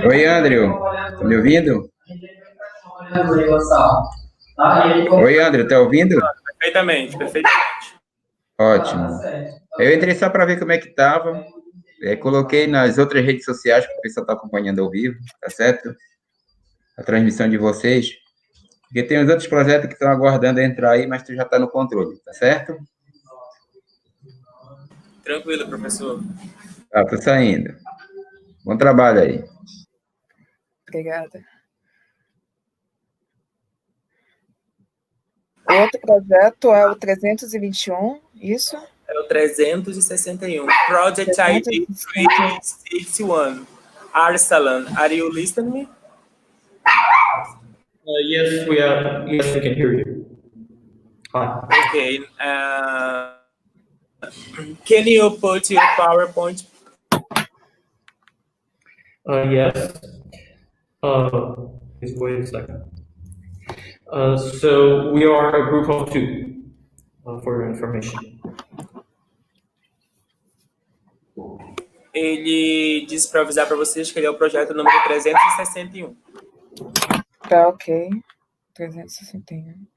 Oi, Andrew. Tá me ouvindo? Oi, Andrew, tá ouvindo? Perfeitamente, perfeitamente. Ótimo. Eu entrei só para ver como é que tava. Coloquei nas outras redes sociais para o pessoal tá acompanhando ao vivo, tá certo? A transmissão de vocês. Porque tem os outros projetos que estão aguardando entrar aí, mas tu já está no controle, tá certo? Tranquilo, professor. Tá, tô saindo. Bom trabalho aí. Obrigada. O outro projeto é o 321, isso? É o 361. Project ID 361. Arsalan, are you listening me? Yes, we are. Yes, we can hear you. Hi. Okay. Can you put your PowerPoint? Yes. Please wait a second. So we are a group of two, for your information. Ele disse para avisar para vocês que ele é o projeto número 361. Tá, ok. 361.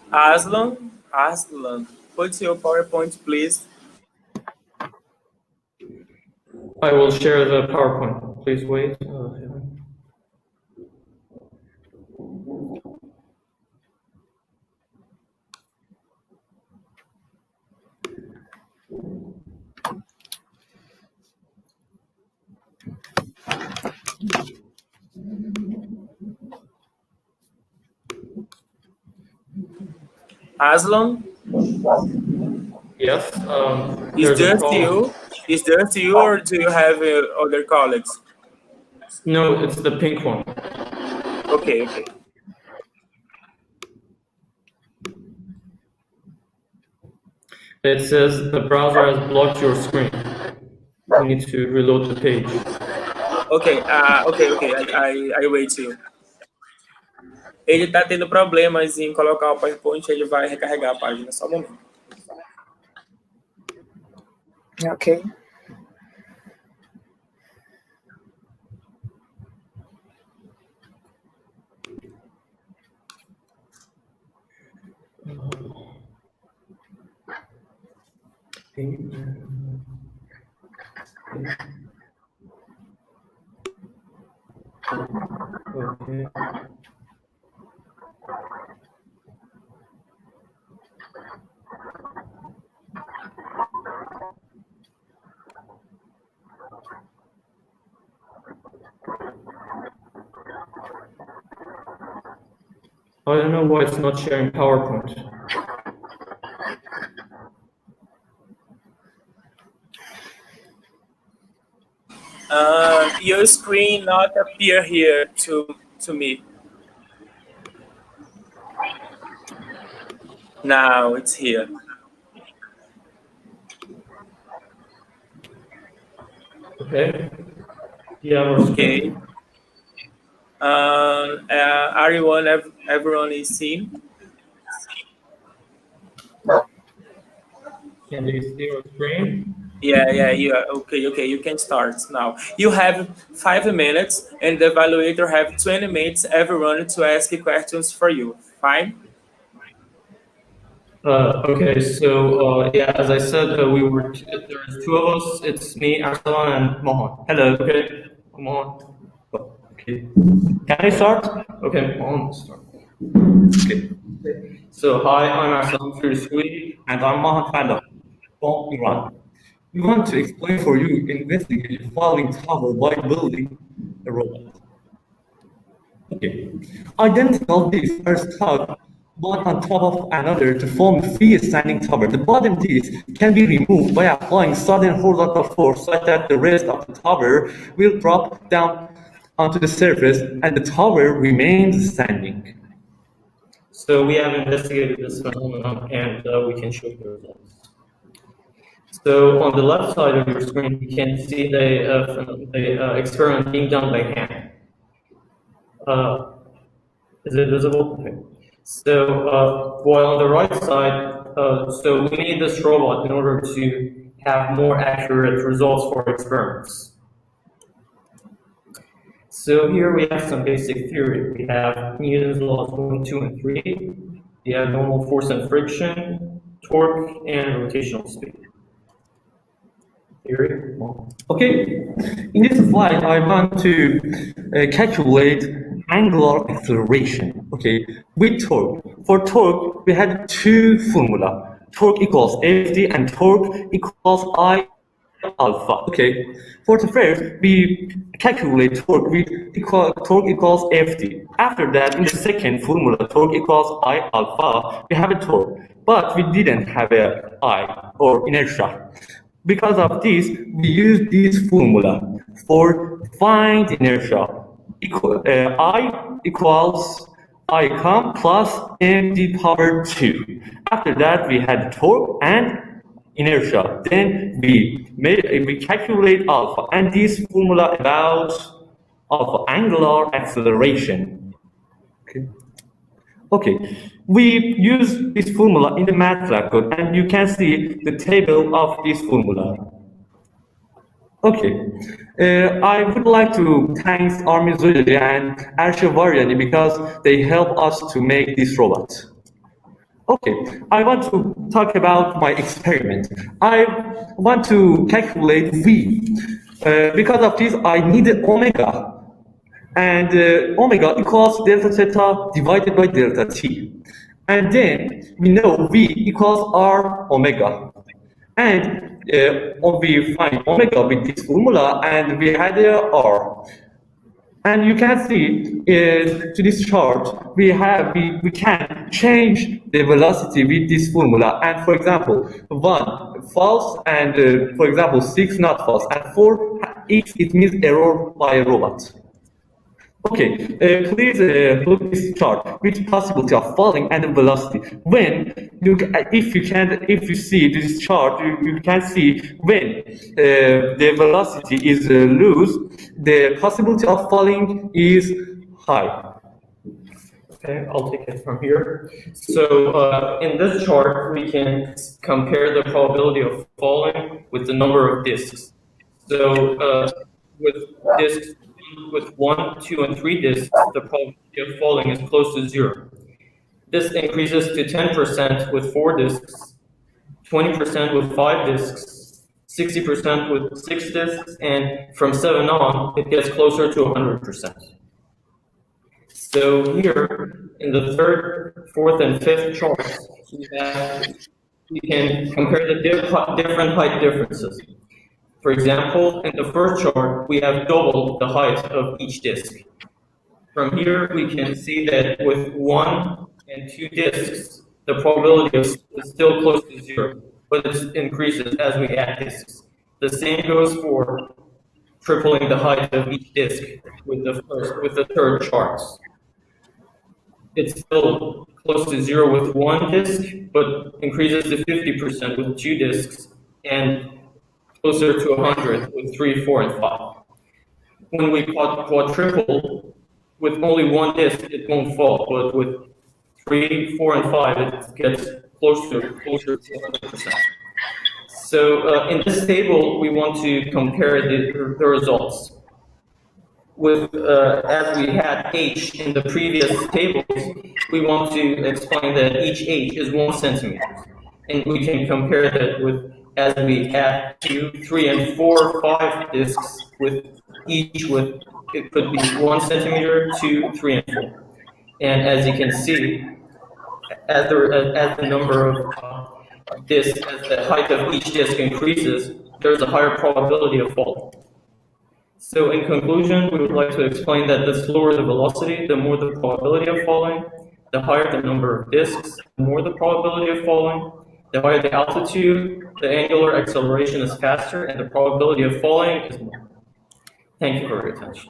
Aslan, put your PowerPoint, please. I will share the PowerPoint. Please wait. Aslan? Yes. Is just you, or do you have other colleagues? No, it's the pink one. Okay. It says the browser has blocked your screen. You need to reload the page. Okay. I wait you. Ele está tendo problemas em colocar o PowerPoint, ele vai recarregar a página, só um momento. Ok. Okay. I don't know why it's not sharing PowerPoint. Your screen not appear here to me. Now it's here. Okay. Yeah. Okay. Everyone is seen? Can you see your screen? Yeah. Okay, you can start now. You have 5 minutes, and the evaluator have 20 minutes everyone to ask questions for you. Fine? Okay, so yeah, as I said, there's two of us. It's me, Arsalan, and Mohan. Hello. Okay, Mohan. Okay. Can I start? Okay, Mohan, start. Okay. So hi, I'm Arsalan Firsui, and I'm Mohan Fanda from Iran. We want to explain for you investigate a falling tower by building a robot. Okay. Identical discs are stuck one on top of another to form a freestanding tower. The bottom disc can be removed by applying sudden horizontal force such that the rest of the tower will drop down onto the surface and the tower remains standing. So we have investigated this phenomenon and we can show the results. So on the left side of your screen, you can see the experiment being done by hand. Is it visible? Okay. So while on the right side, so we need this robot in order to have more accurate results for experiments. So here we have some basic theory. We have Newton's laws 1, 2, and 3. We have normal force and friction, torque, and rotational speed. Theory. Okay, in this slide, I want to calculate angular acceleration. Okay, with torque. For torque, we had two formula. Torque equals Fd and torque equals I alpha. Okay, for the first, we calculate torque with torque equals Fd. After that, in the second formula, torque equals I alpha, we have a torque, but we didn't have a I or inertia. Because of this, we use this formula for find inertia. I equals I plus md power 2. After that, we had torque and inertia. Then we calculate alpha, and this formula about alpha angular acceleration. Okay, we use this formula in the MATLAB code, and you can see the table of this formula. Okay, I would like to thank Armizoli and Arshivariani because they help us to make this robot. Okay, I want to talk about my experiment. I want to calculate V. Because of this, I need omega. And omega equals delta theta divided by delta t. And then we know V equals R omega. And we find omega with this formula, and we had R. And you can see to this chart, we can change the velocity with this formula. And for example, 1 false, and for example 6 not false, and 4 X it means error by a robot. Okay, please look at this chart with possibility of falling and velocity. When if you see this chart, you can see when the velocity is loose, the possibility of falling is high. Okay, I'll take it from here. So in this chart, we can compare the probability of falling with the number of disks. So with disks with 1, 2, and 3 disks, the probability of falling is close to 0. This increases to 10% with 4 disks, 20% with 5 disks, 60% with 6 disks, and from 7 on, it gets closer to 100%. So here, in the 3rd, 4th, and 5th charts, we can compare the different height differences. For example, in the first chart, we have double the height of each disk. From here, we can see that with 1 and 2 disks, the probability is still close to 0, but it increases as we add disks. The same goes for tripling the height of each disk with the third charts. It's still close to 0 with 1 disk, but increases to 50% with 2 disks, and closer to 100 with 3, 4, and 5. When we quadruple with only 1 disk, it won't fall, but with 3, 4, and 5, it gets closer to 100%. So in this table, we want to compare the results. With as we had h in the previous tables, we want to explain that each h is 1 centimeter, and we can compare that with as we add 2, 3, and 4, 5 disks with each with it could be 1 centimeter, 2, 3, and 4. And as you can see, as the number of disks, as the height of each disk increases, there's a higher probability of falling. So in conclusion, we would like to explain that the slower the velocity, the more the probability of falling. The higher the number of disks, the more the probability of falling. The higher the altitude, the angular acceleration is faster, and the probability of falling is more. Thank you for your attention.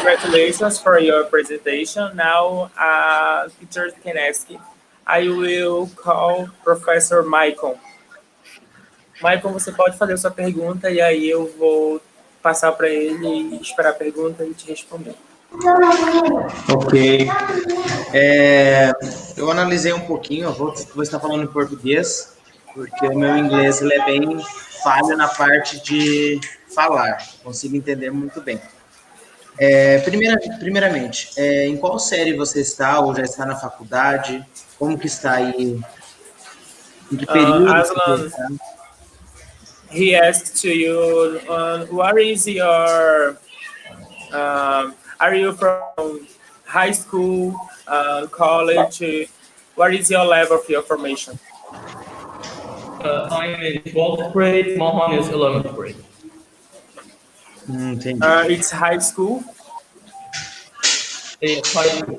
Congratulations for your presentation. Now, teachers can ask. I will call Professor Michael. Michael, você pode fazer a sua pergunta e aí eu vou passar para ele e esperar a pergunta e te responder. Ok. Eu analisei um pouquinho, eu vou estar falando em português, porque o meu inglês ele é bem falho na parte de falar, consigo entender muito bem. Primeiramente, em qual série você está ou já está na faculdade? Como que está aí? Em que período? Aslan, he asked to you, what is your, are you from high school, college? What is your level of your formation? I'm in 12th grade, Mohan is 11th grade. It's high school? It's high school.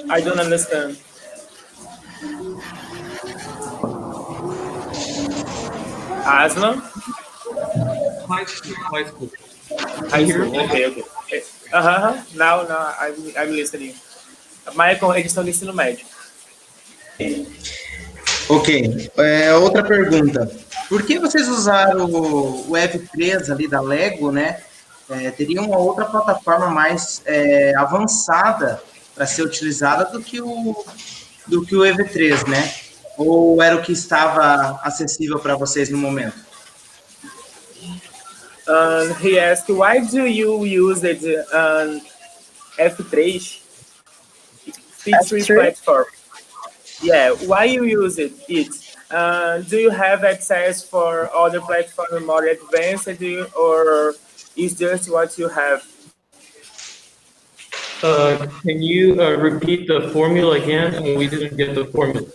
I don't understand. Aslan? High school. High school. Okay. Now I'm listening. Michael, eles estão no ensino médio. Ok. Outra pergunta. Por que vocês usaram o F3 ali da Lego, né? Teria uma outra plataforma mais avançada para ser utilizada do que o EV3, né? Ou era o que estava acessível para vocês no momento? He asked, why do you use the F3 F3 platform? Yeah, why you use it? Do you have access for other platforms more advanced, or is just what you have? Can you repeat the formula again? We didn't get the formula.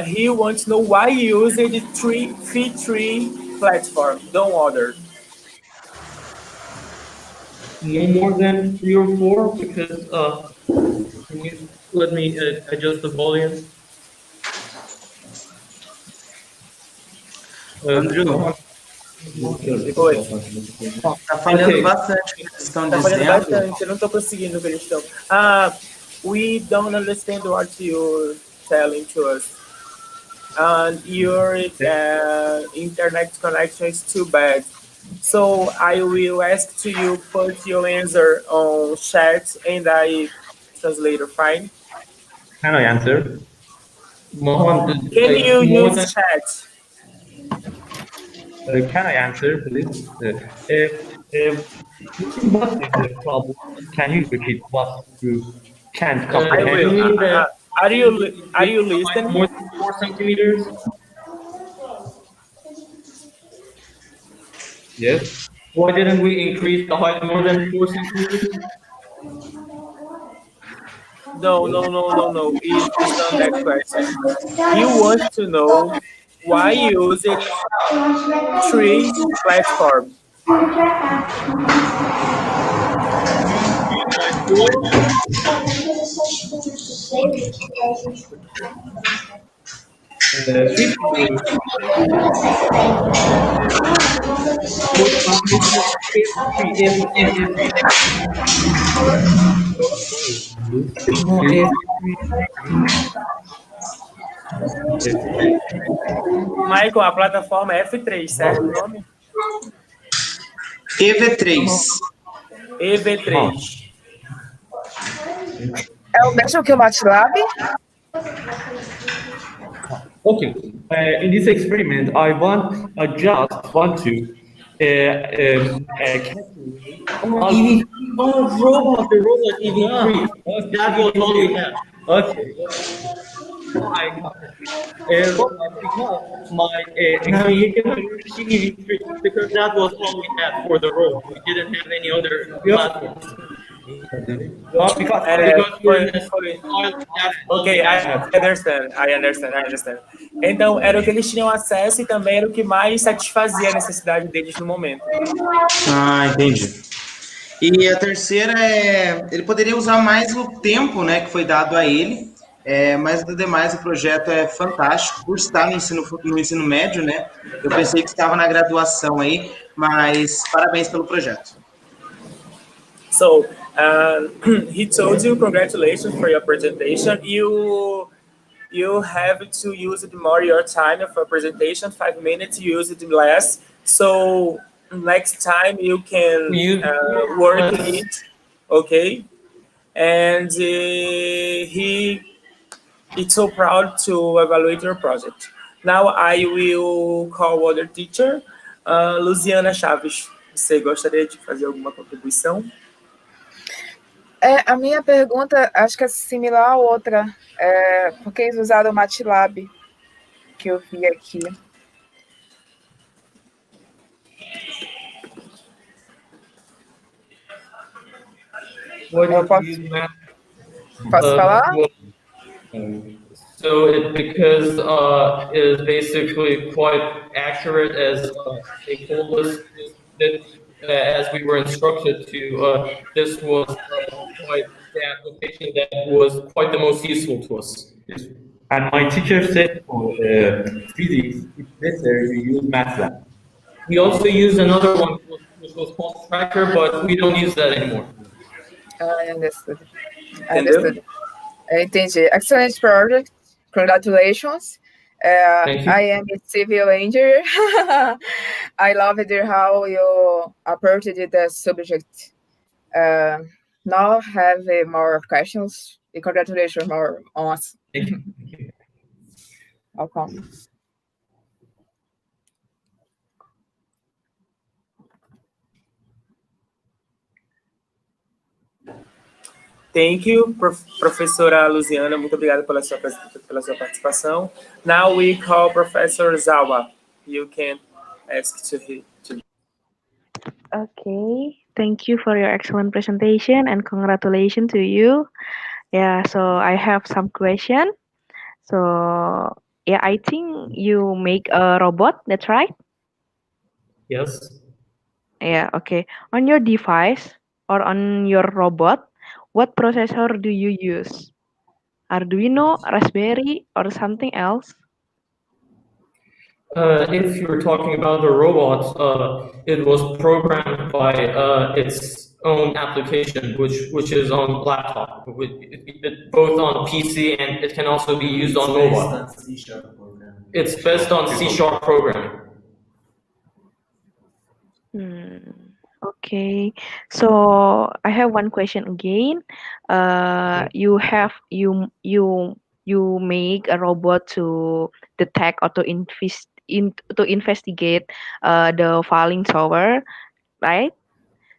He wants to know why you use the V3 platform, don't other. No more than 3 or 4, because can you let me adjust the volume? Andrew, tá falhando bastante o que eles estão dizendo. Eu não estou conseguindo o que eles estão. We don't understand what you're telling to us. Your internet connection is too bad. So I will ask to you put your answer on chat and I translate, fine? Can I answer? Mohan, can you use chat? Can I answer, please? What is the problem? Can you repeat what you can't comprehend? I will. Are you listening? More than 4 centimeters? Yes. Why didn't we increase the height more than 4 centimeters? No. It's not that question. You want to know why use it 3 platform. Michael, a plataforma é F3, certo o nome? EV3. EV3. É o mesmo que o MATLAB? Okay. In this experiment, I just want to robot EV3. That was all we had. Okay. Because that was all we had for the role. We didn't have any other platforms. Ok, I understand. Então, era o que eles tinham acesso e também era o que mais satisfazia a necessidade deles no momento. Entendi. E a terceira ele poderia usar mais o tempo, né, que foi dado a ele, Mas do demais o projeto é fantástico, por estar no ensino médio, né? Eu pensei que estava na graduação aí, mas parabéns pelo projeto. So he told you congratulations for your presentation. You have to use it more your time for a presentation, 5 minutes, you use it less. So next time you can work it, okay? And it's so proud to evaluate your project. Now I will call other teacher, Luciana Chaves. Você gostaria de fazer alguma contribuição? A minha pergunta, acho que é similar à outra. Por que eles usaram o MATLAB, que eu vi aqui? Posso falar? So because it is basically quite accurate, as they told us that as we were instructed to, this was quite the application that was quite the most useful to us. And my teacher said for physics, it's better you use MATLAB. We also used another one which was called Tracker, but we don't use that anymore. I understood. Entendi. Excellent project. Congratulations. Thank you. I am a civil engineer. I loved how you approached the subject. Now have more questions. Congratulations more on us. Thank you. Welcome. Thank you, Professora Luciana. Muito obrigado pela sua participação. Now we call Professor Zawa. You can ask to him. Okay, thank you for your excellent presentation and congratulations to you. Yeah, so I have some question. So yeah, I think you make a robot, that's right? Yes. Yeah, okay. On your device or on your robot, what processor do you use? Arduino, Raspberry, or something else? If you're talking about the robots, it was programmed by its own application, which is on laptop, both on PC and it can also be used on mobile. It's based on C# programming. Okay, so I have one question again. You make a robot to detect or to investigate the falling tower, right?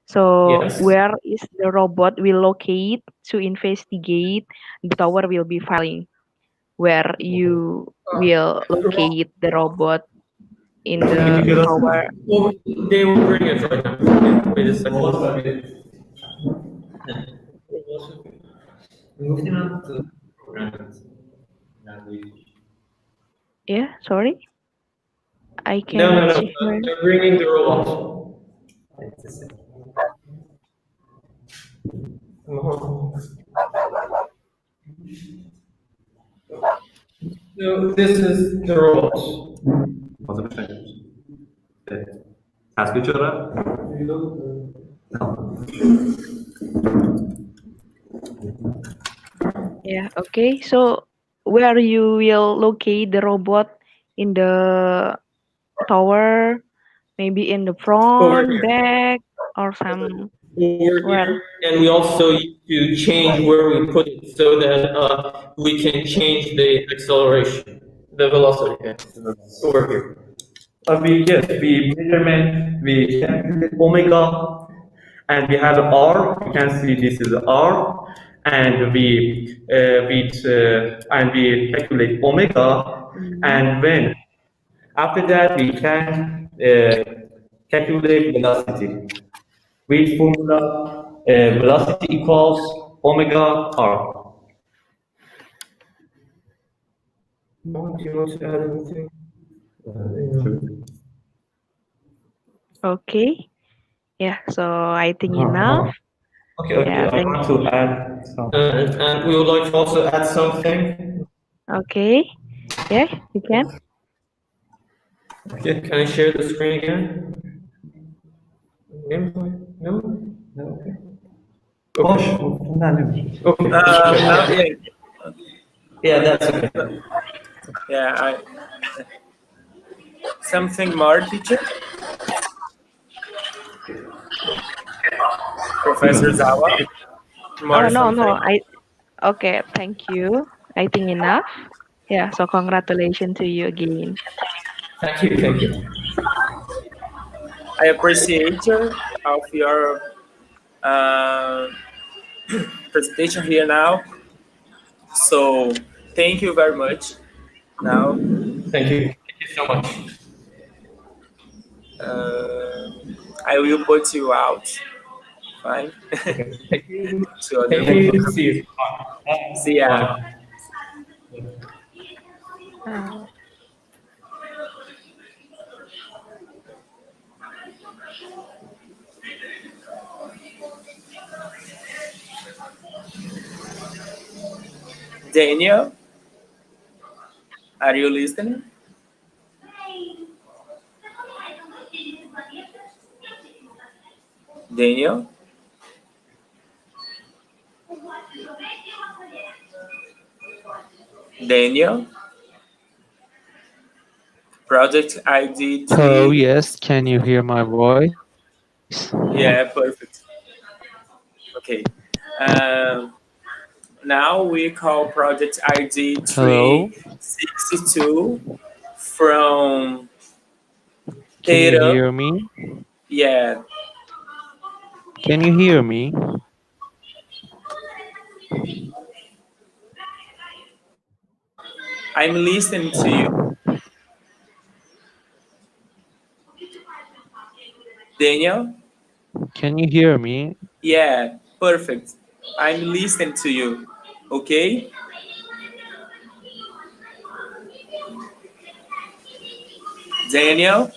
So Yes. where is the robot will locate to investigate the tower will be falling? Where you will locate the robot in the tower? Well, they will bring it right now. Wait a second. Yeah, sorry. I No, cannot hear. they're bringing the robot. So this is the robot. Posso puxar? Has bicara? Yeah, okay. So where you will locate the robot in the tower, maybe in the front, back, or some Over where? here, and we also need to change where we put it so that we can change the acceleration, the velocity. Over here. We measurement, we calculate omega, and we have R. You can see this is R, and we calculate omega, and when after that we can calculate velocity. With formula, velocity equals omega R. Do you want to add anything? Okay. Yeah, so I think enough. Okay, Yeah, I want to add something. And we would like to also add something. Okay. Yeah, you can. Okay, can I share the screen again? No? No, okay. Okay. Not yet. Yeah, that's okay. Yeah, something more, teacher? Professor Zawa? More Oh, no, something? okay, thank you. I think enough. Yeah, so congratulations to you again. Thank you, thank you. I appreciate of your uh, presentation here now. So thank you very much. Now, Thank you. Thank you so much. I will put you out. Fine. Okay. Thank you. To other Thank you. people. See you. See ya. Bye. Uh, Daniel, are you listening? Daniel? Daniel? Project ID Hello, 3. yes, can you hear my voice? Yeah, perfect. Okay. Um, now we call project ID Hello, 362 from can you Teheran. hear me? Yeah, Can you hear me? I'm listening to you. Daniel? Can you hear me? Yeah, perfect. I'm listening to you. Okay? Daniel?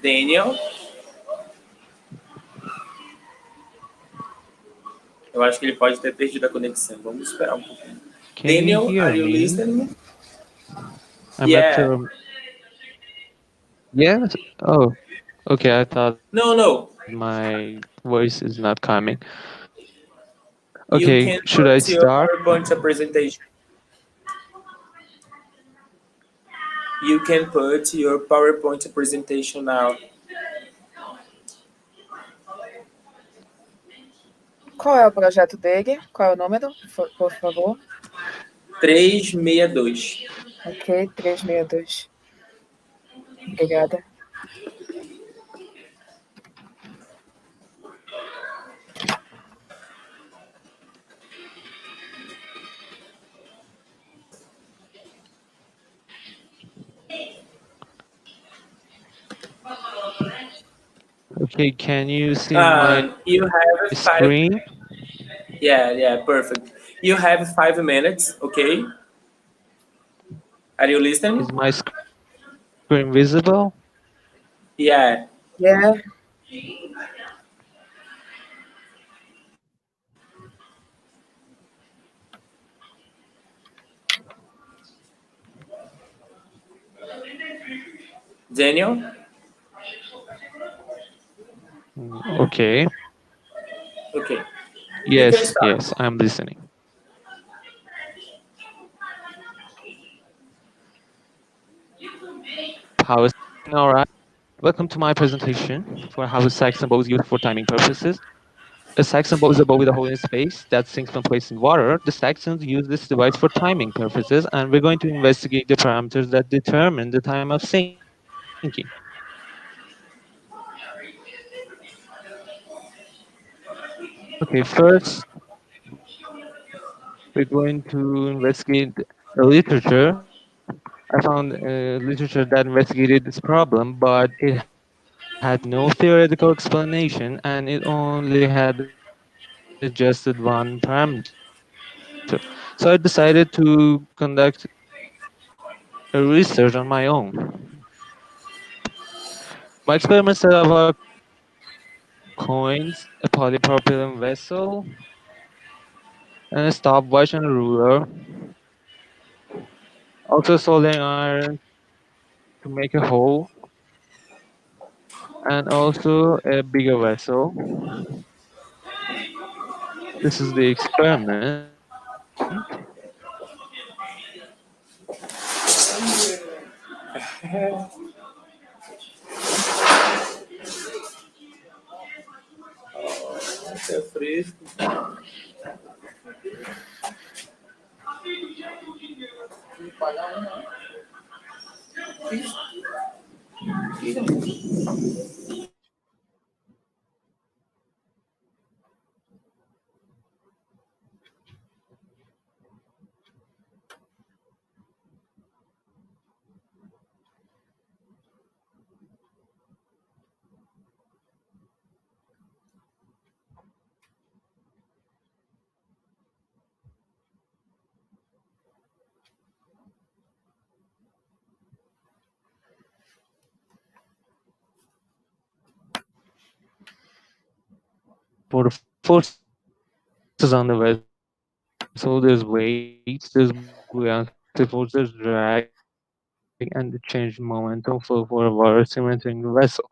Daniel? Eu acho que ele pode ter perdido a conexão. Vamos esperar um pouquinho. Can you Daniel, hear are you me? listening? I'm not Yeah. sure. Yes? Oh, okay, I thought No. my voice is not coming. You Okay, can should I put your start? PowerPoint presentation. You can put your PowerPoint presentation now. Qual é o projeto dele? Qual é o número, por favor? 362. Ok, 362. Obrigada. Okay, can you see my You have screen? Yeah, perfect. You have 5 minutes, okay? Are you listening? Is my screen visible? Yeah. Yeah. Daniel? Okay. Okay. You can start. Yes, I'm listening. How is all right? Welcome to my presentation for how a Saxon bow is used for timing purposes. A Saxon bow is a bow with a hole in space that sinks when placed in water. The Saxons use this device for timing purposes, and we're going to investigate the parameters that determine the time of sinking. Okay, first we're going to investigate the literature. I found literature that investigated this problem, but it had no theoretical explanation, and it only had adjusted one parameter. So I decided to conduct a research on my own. My experiment set of coins, a polypropylene vessel, and a stopwatch and a ruler. Also soldering iron to make a hole, and also a bigger vessel. This is the experiment. Isso é fresco. For the forces on the vessel, there's weight, there's buoyancy forces, drag, and the change in momentum flow for a water cement in the vessel.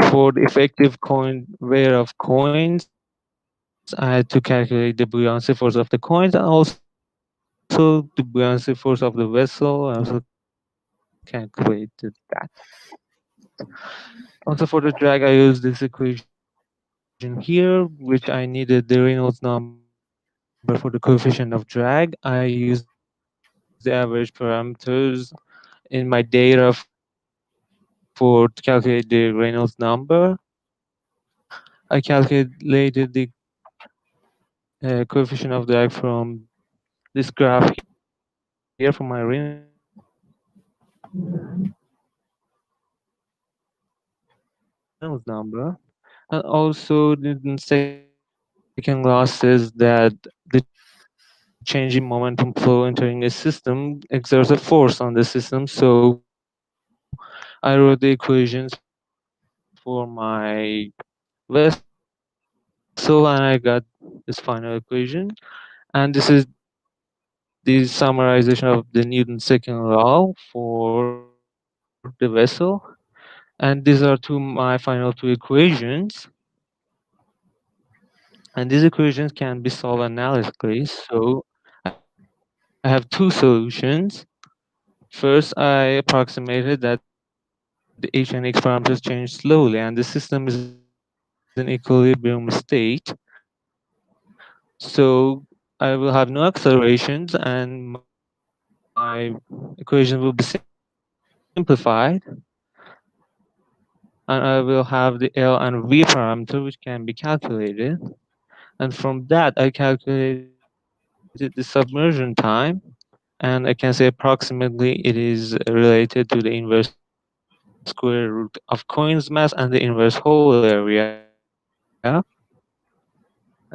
For the effective coin weight of coins, I had to calculate the buoyancy force of the coins and also the buoyancy force of the vessel. I also calculated that. Also for the drag, I used this equation here, which I needed the Reynolds number for the coefficient of drag. I used the average parameters in my data for to calculate the Reynolds number. I calculated the coefficient of drag from this graph here for my Reynolds number, and also the second law says that the change in momentum flow entering a system exerts a force on the system. So I wrote the equations for my vessel and I got this final equation. And this is the summarization of the Newton's second law for the vessel. And these are my final two equations. And these equations can be solved analytically. So I have two solutions. First, I approximated that the H and X parameters change slowly and the system is in equilibrium state. So I will have no accelerations and my equation will be simplified. And I will have the L and V parameter which can be calculated. And from that, I calculated the submersion time. And I can say approximately it is related to the inverse square root of coin's mass and the inverse hole area. And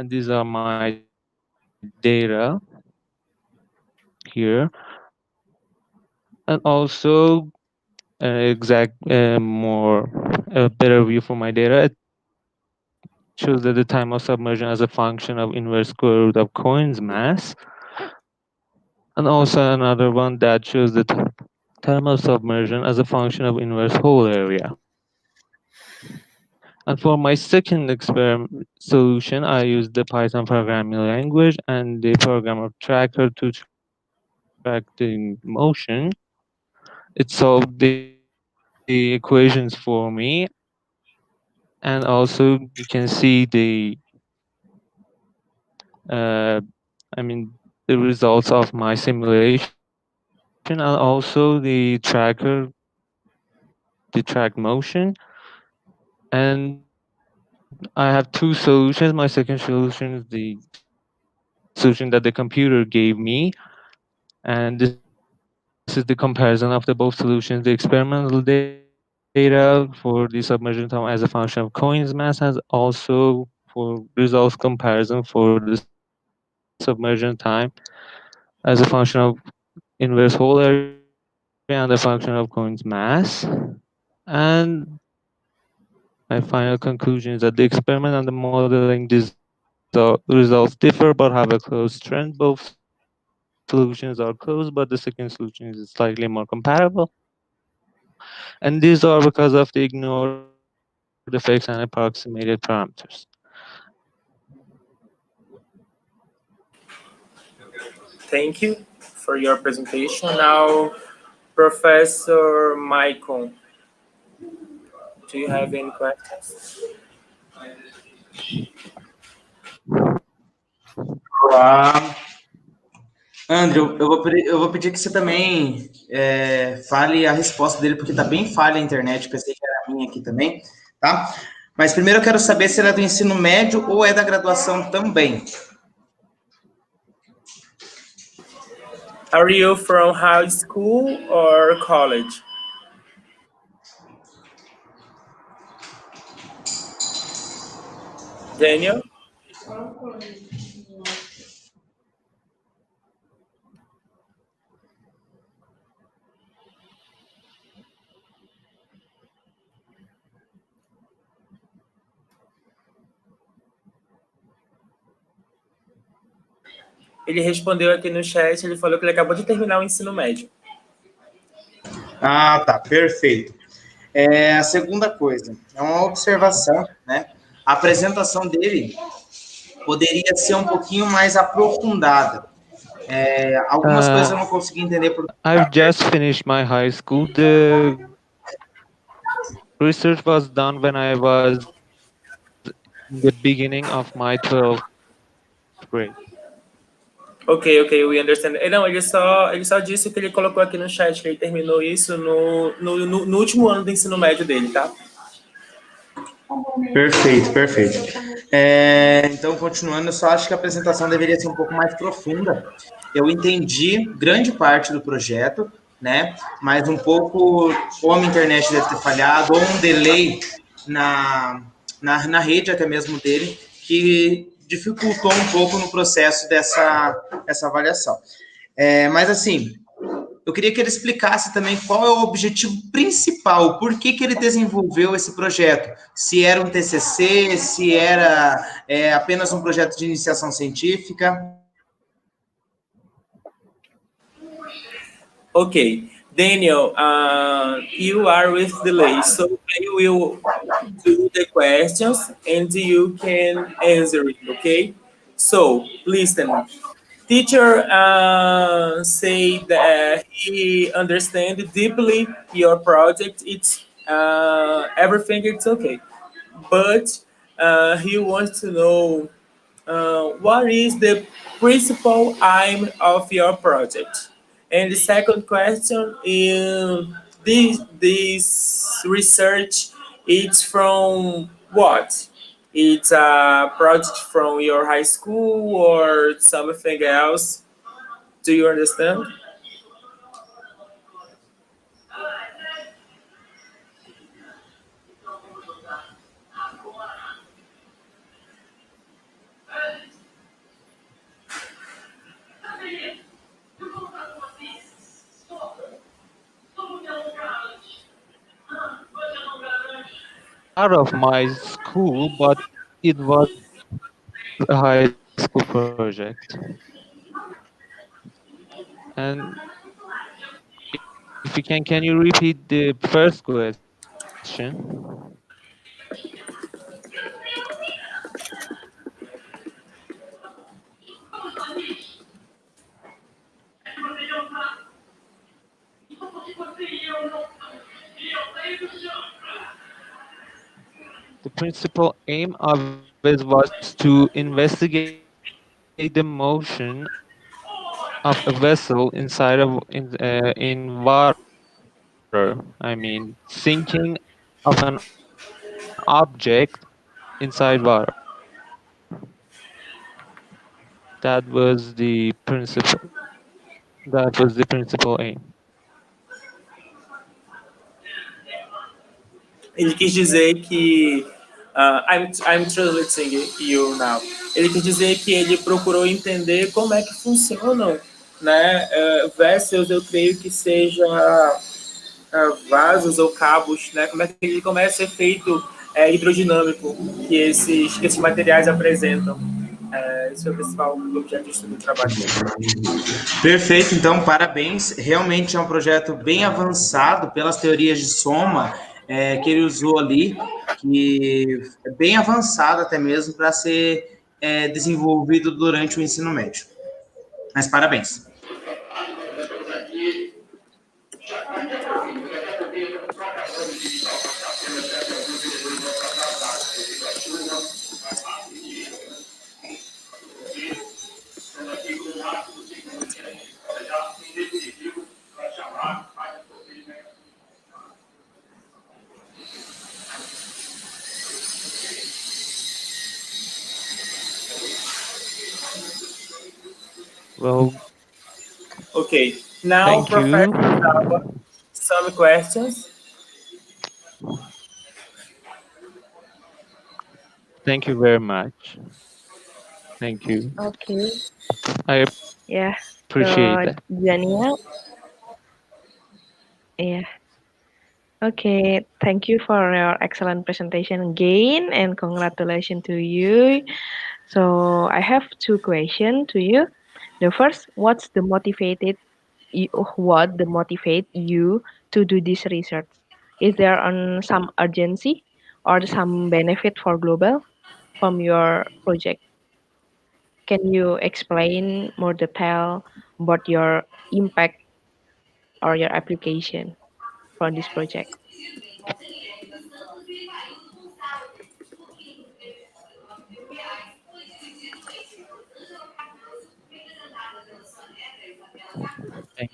these are my data here. And also a better view for my data. It shows that the time of submersion as a function of inverse square root of coin's mass. And also another one that shows the time of submersion as a function of inverse hole area. And for my second experiment solution, I used the Python programming language and the program of tracker to track the motion. It solved the equations for me, and also you can see uh, the results of my simulation, and also the track motion. And I have two solutions. My second solution is the solution that the computer gave me, and this is the comparison of the both solutions, the experimental data for the submersion time as a function of coin's mass, has also for results comparison for the submersion time as a function of inverse hole area and the function of inverse hole area and the function of coin's mass. And my final conclusion is that the experiment and the modeling results differ but have a close trend. Both solutions are close, but the second solution is slightly more compatible. And these are because of the ignored effects and approximated parameters. Thank you for your presentation. Now, Professor Michael, do you have any questions? Olá. André, eu vou pedir que você também fale a resposta dele, porque está bem falha a internet, pensei que era a minha aqui também, tá? Mas primeiro eu quero saber se ele é do ensino médio ou é da graduação também. Are you from high school or college? Daniel? Ele respondeu aqui no chat, ele falou que ele acabou de terminar o ensino médio. Ah, tá, perfeito. A segunda coisa, é uma observação, né? A apresentação dele poderia ser um pouquinho mais aprofundada. Algumas coisas eu não consegui entender. I've just finished my high school. The research was done when I was in the beginning of my 12th grade. Ok, we understand. Não, ele só disse que ele colocou aqui no chat que ele terminou isso no último ano do ensino médio dele, tá? Perfeito. Então, continuando, eu só acho que a apresentação deveria ser um pouco mais profunda. Eu entendi grande parte do projeto, né? Mas um pouco, ou a minha internet deve ter falhado, ou um delay na rede até mesmo dele, que dificultou um pouco no processo dessa avaliação. Mas, assim, eu queria que ele explicasse também qual é o objetivo principal, por que ele desenvolveu esse projeto. Se era um TCC, se era apenas um projeto de iniciação científica. Ok. Daniel, you are with delay, so I will do the questions and you can answer it, okay? So, listen. Teacher say that he understands deeply your project. It's everything. It's okay, but he wants to know what is the principal aim of your project. And the second question is this research. It's from what? It's a project from your high school or something else? Do you understand? Out of my school, but it was a high school project. And if you can you repeat the first question? The principal aim of it was to investigate the motion of a vessel inside in water. I mean, sinking of an object inside water. That was the principal aim. Ele quis dizer que I'm translating you now. Ele quis dizer que ele procurou entender como é que funcionam, né? Vessels, eu creio que seja vasos ou cabos, né? Como é que ele começa a ser feito hidrodinâmico que esses materiais apresentam. Esse é o principal objeto de estudo do trabalho. Perfeito, então, parabéns. Realmente é um projeto bem avançado pelas teorias de soma que ele usou ali, que é bem avançado até mesmo para ser desenvolvido durante o ensino médio. Mas parabéns. Well, Okay. Now, thank Professor you. Sala, some questions. Thank you very much. Thank you. Okay. I Yeah. appreciate that. Daniel. Yeah. Okay. Thank you for your excellent presentation again, and congratulations to you. So I have two questions to you. The first, what the motivate you to do this research? Is there some urgency or some benefit for global from your project? Can you explain more detail about your impact or your application for this project? Thank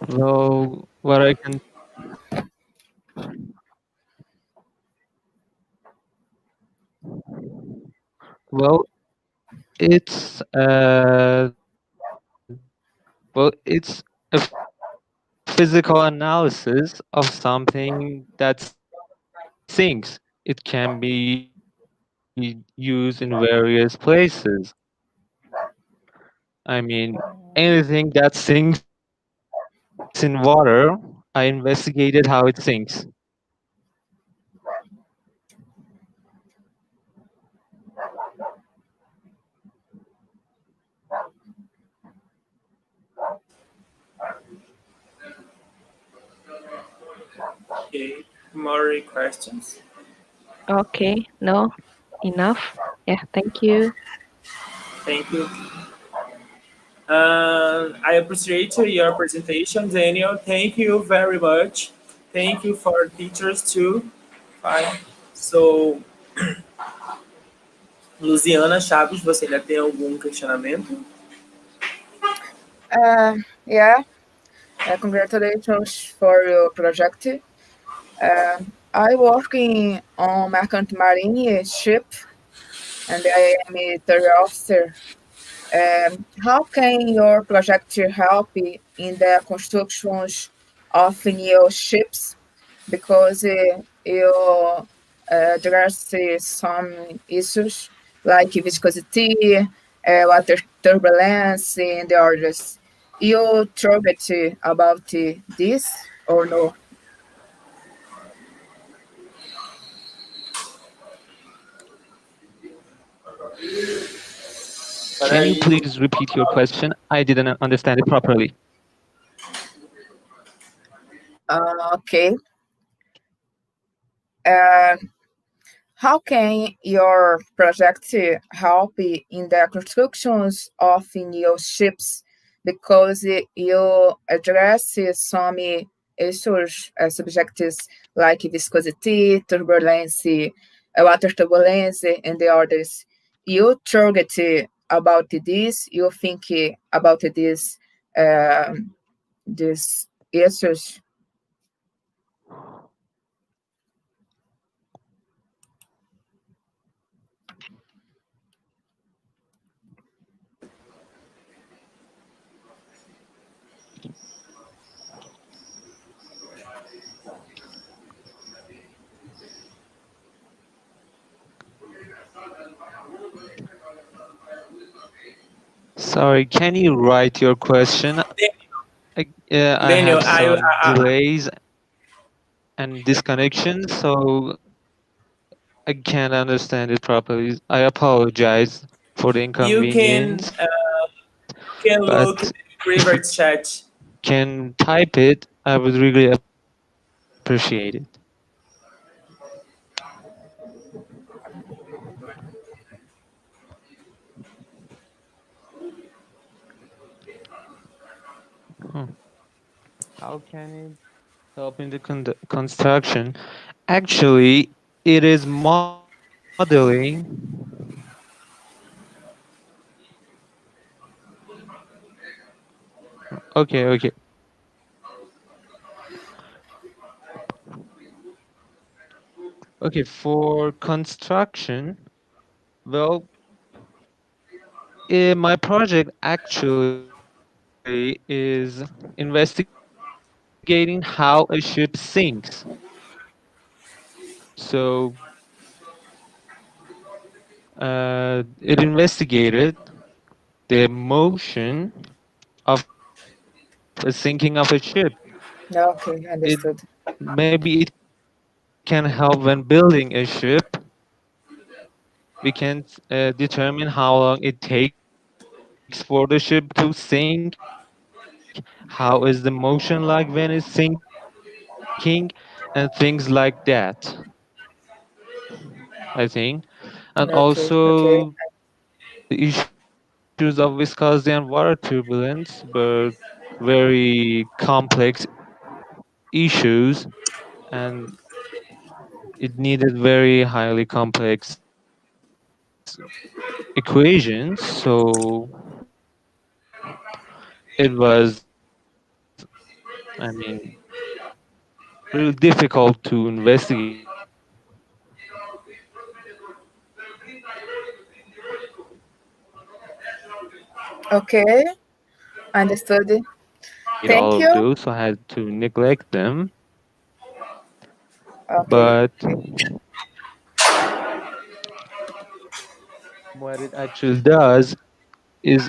Well, what I can well, it's it's a physical analysis of something that sinks. It can be used in various places. I mean, anything that sinks in water, I investigated how it sinks. Okay. More questions? Okay, no, enough. Yeah, thank you. Thank you. I appreciate your presentation, Daniel. Thank you very much. Thank you for teachers too. Fine. So, Luciana Chaves, você ainda tem algum questionamento? Yeah, congratulations for your project. I working on merchant marine ship, and I am a third officer. How can your project help in the constructions of new ships? Because you address some issues like viscosity, water turbulence, and the others. You target about this or no? Can you please repeat your question? I didn't understand it properly. Okay. How can your project help in the constructions of new ships? Because you address some issues, subjects like viscosity, turbulence, water turbulence, and the others. You target about this. You think about these issues. Sorry, can you write your question? I Daniel, have some delays and disconnection, so I can't understand it properly. I apologize for the you inconvenience, can but look in the if you private chat. can type it, I would really appreciate it. Hmm. How can it help in the construction? Actually, it is modeling. Okay. Okay, for construction, well, my project actually is investigating how a ship sinks. So it investigated the motion of a sinking of a ship. Okay, It understood. maybe it can help when building a ship. We can determine how long it takes for the ship to sink, how is the motion like when it's sinking, and things like that. I think. And also Okay. the issues of viscosity and water turbulence were very complex issues, and it needed very highly complex equations. So it was, I mean, really difficult to investigate it. Okay, understood. All Thank of you. those, so I had to neglect them. Okay. But what it actually does is,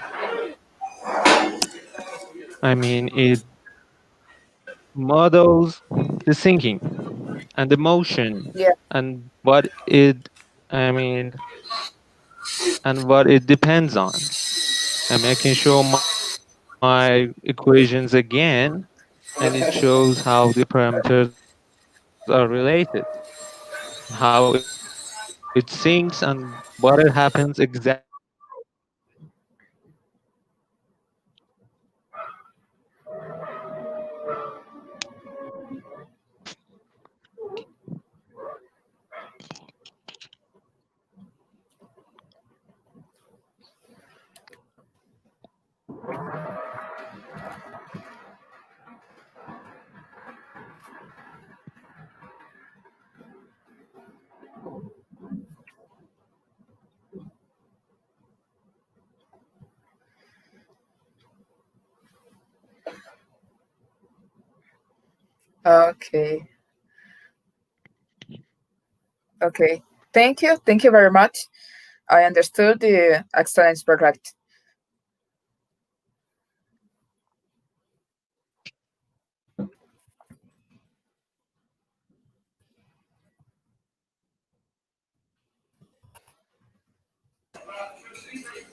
I mean, it models the sinking and the motion Yeah. and what it, I mean, and what it depends on. I mean, I can show my equations again, and it shows how the parameters are related, how it sinks, and what it happens exactly when it sinks. Okay. Okay. Thank you. Thank you very much. I understood the excellence project.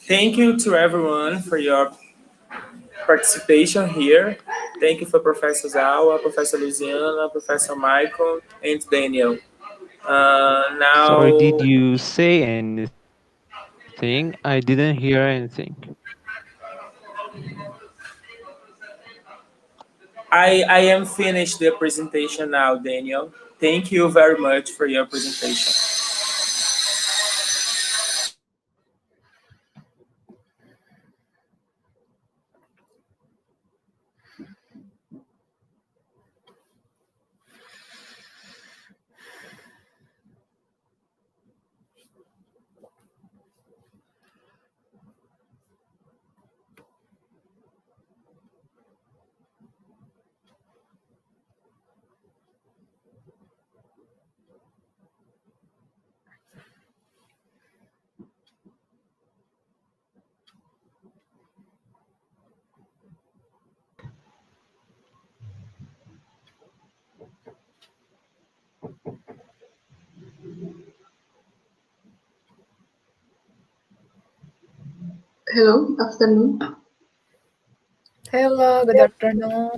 Thank you to everyone for your participation here. Thank you for Professor Zawa, Professor Luciana, Professor Michael, and Daniel. Sorry, did Now, you say anything? I didn't hear anything. I am finished the presentation now, Daniel. Thank you very much for your presentation. Hello, good afternoon. Hello, good afternoon.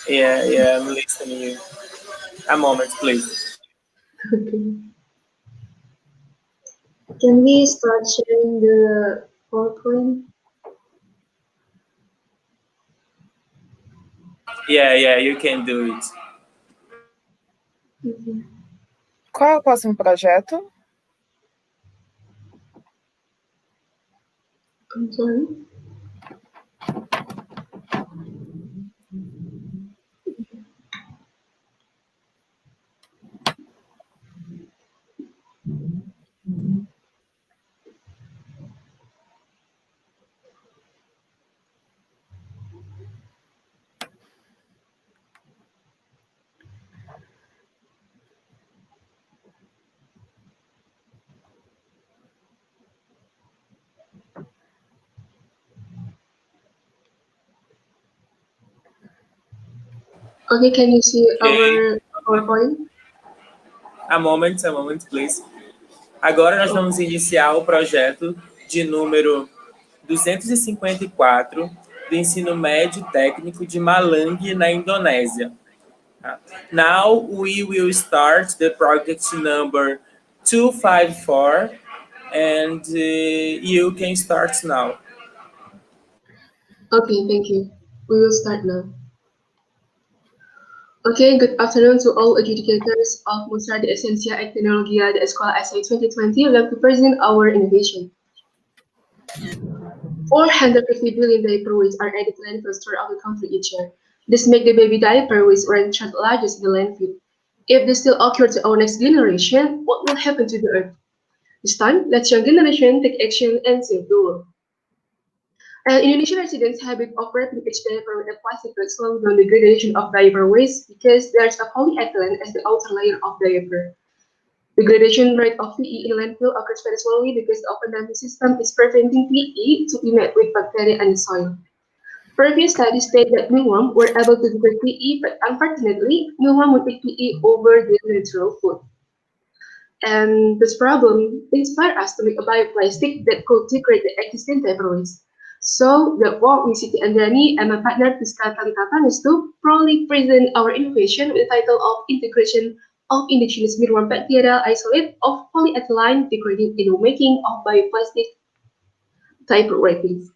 Yeah, I'm listening to you. A moment, please. Okay. Can we start sharing the PowerPoint? Yeah, you can do it. Okay. Qual é o próximo projeto? I'm sorry. Okay, can you see our PowerPoint? A moment, please. Agora nós vamos iniciar o projeto de número 254 do ensino médio técnico de Malang, na Indonésia. Now we will start the project number 254 and you can start now. Okay, thank you. We will start now. Okay, good afternoon to all adjudicators of Musra de Esencia e Tecnologia de Escola SA 2020. We'd like to present our innovation. 450 billion diaper weights are added to landfill store of the country each year. This makes the baby diaper waste ranked third largest in the landfill. If this still occurs to our next generation, what will happen to the earth? This time, let's young generation take action and save the world. Indonesian residents' habit of wrapping each diaper with a plastic bag slows down the degradation of diaper waste because there's a polyethylene as the outer layer of diaper. The degradation rate of PE in landfill occurs very slowly because the open dumping system is preventing PE to be met with bacteria and soil. Previous studies state that mealworm were able to degrade PE, but unfortunately, mealworm would take PE over the natural food. And this problem inspired us to make a bioplastic that could degrade the existing diaper waste. So, therefore, we Siti Andrani and my partner Piska Kalitapanis to proudly present our innovation with the title of Integration of Indigenous Mealworm Bacterial Isolate of Polyethylene Degrading in the Making of Bioplastic Diaper Wrappings.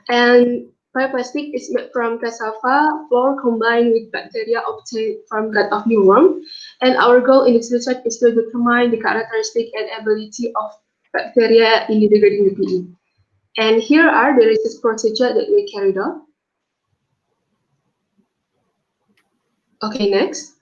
And bioplastic is made from cassava flour combined with bacteria obtained from that of mealworm. And our goal in this research is to determine the characteristic and ability of bacteria in degrading the PE. And here are the research procedure that we carried out. Okay, next.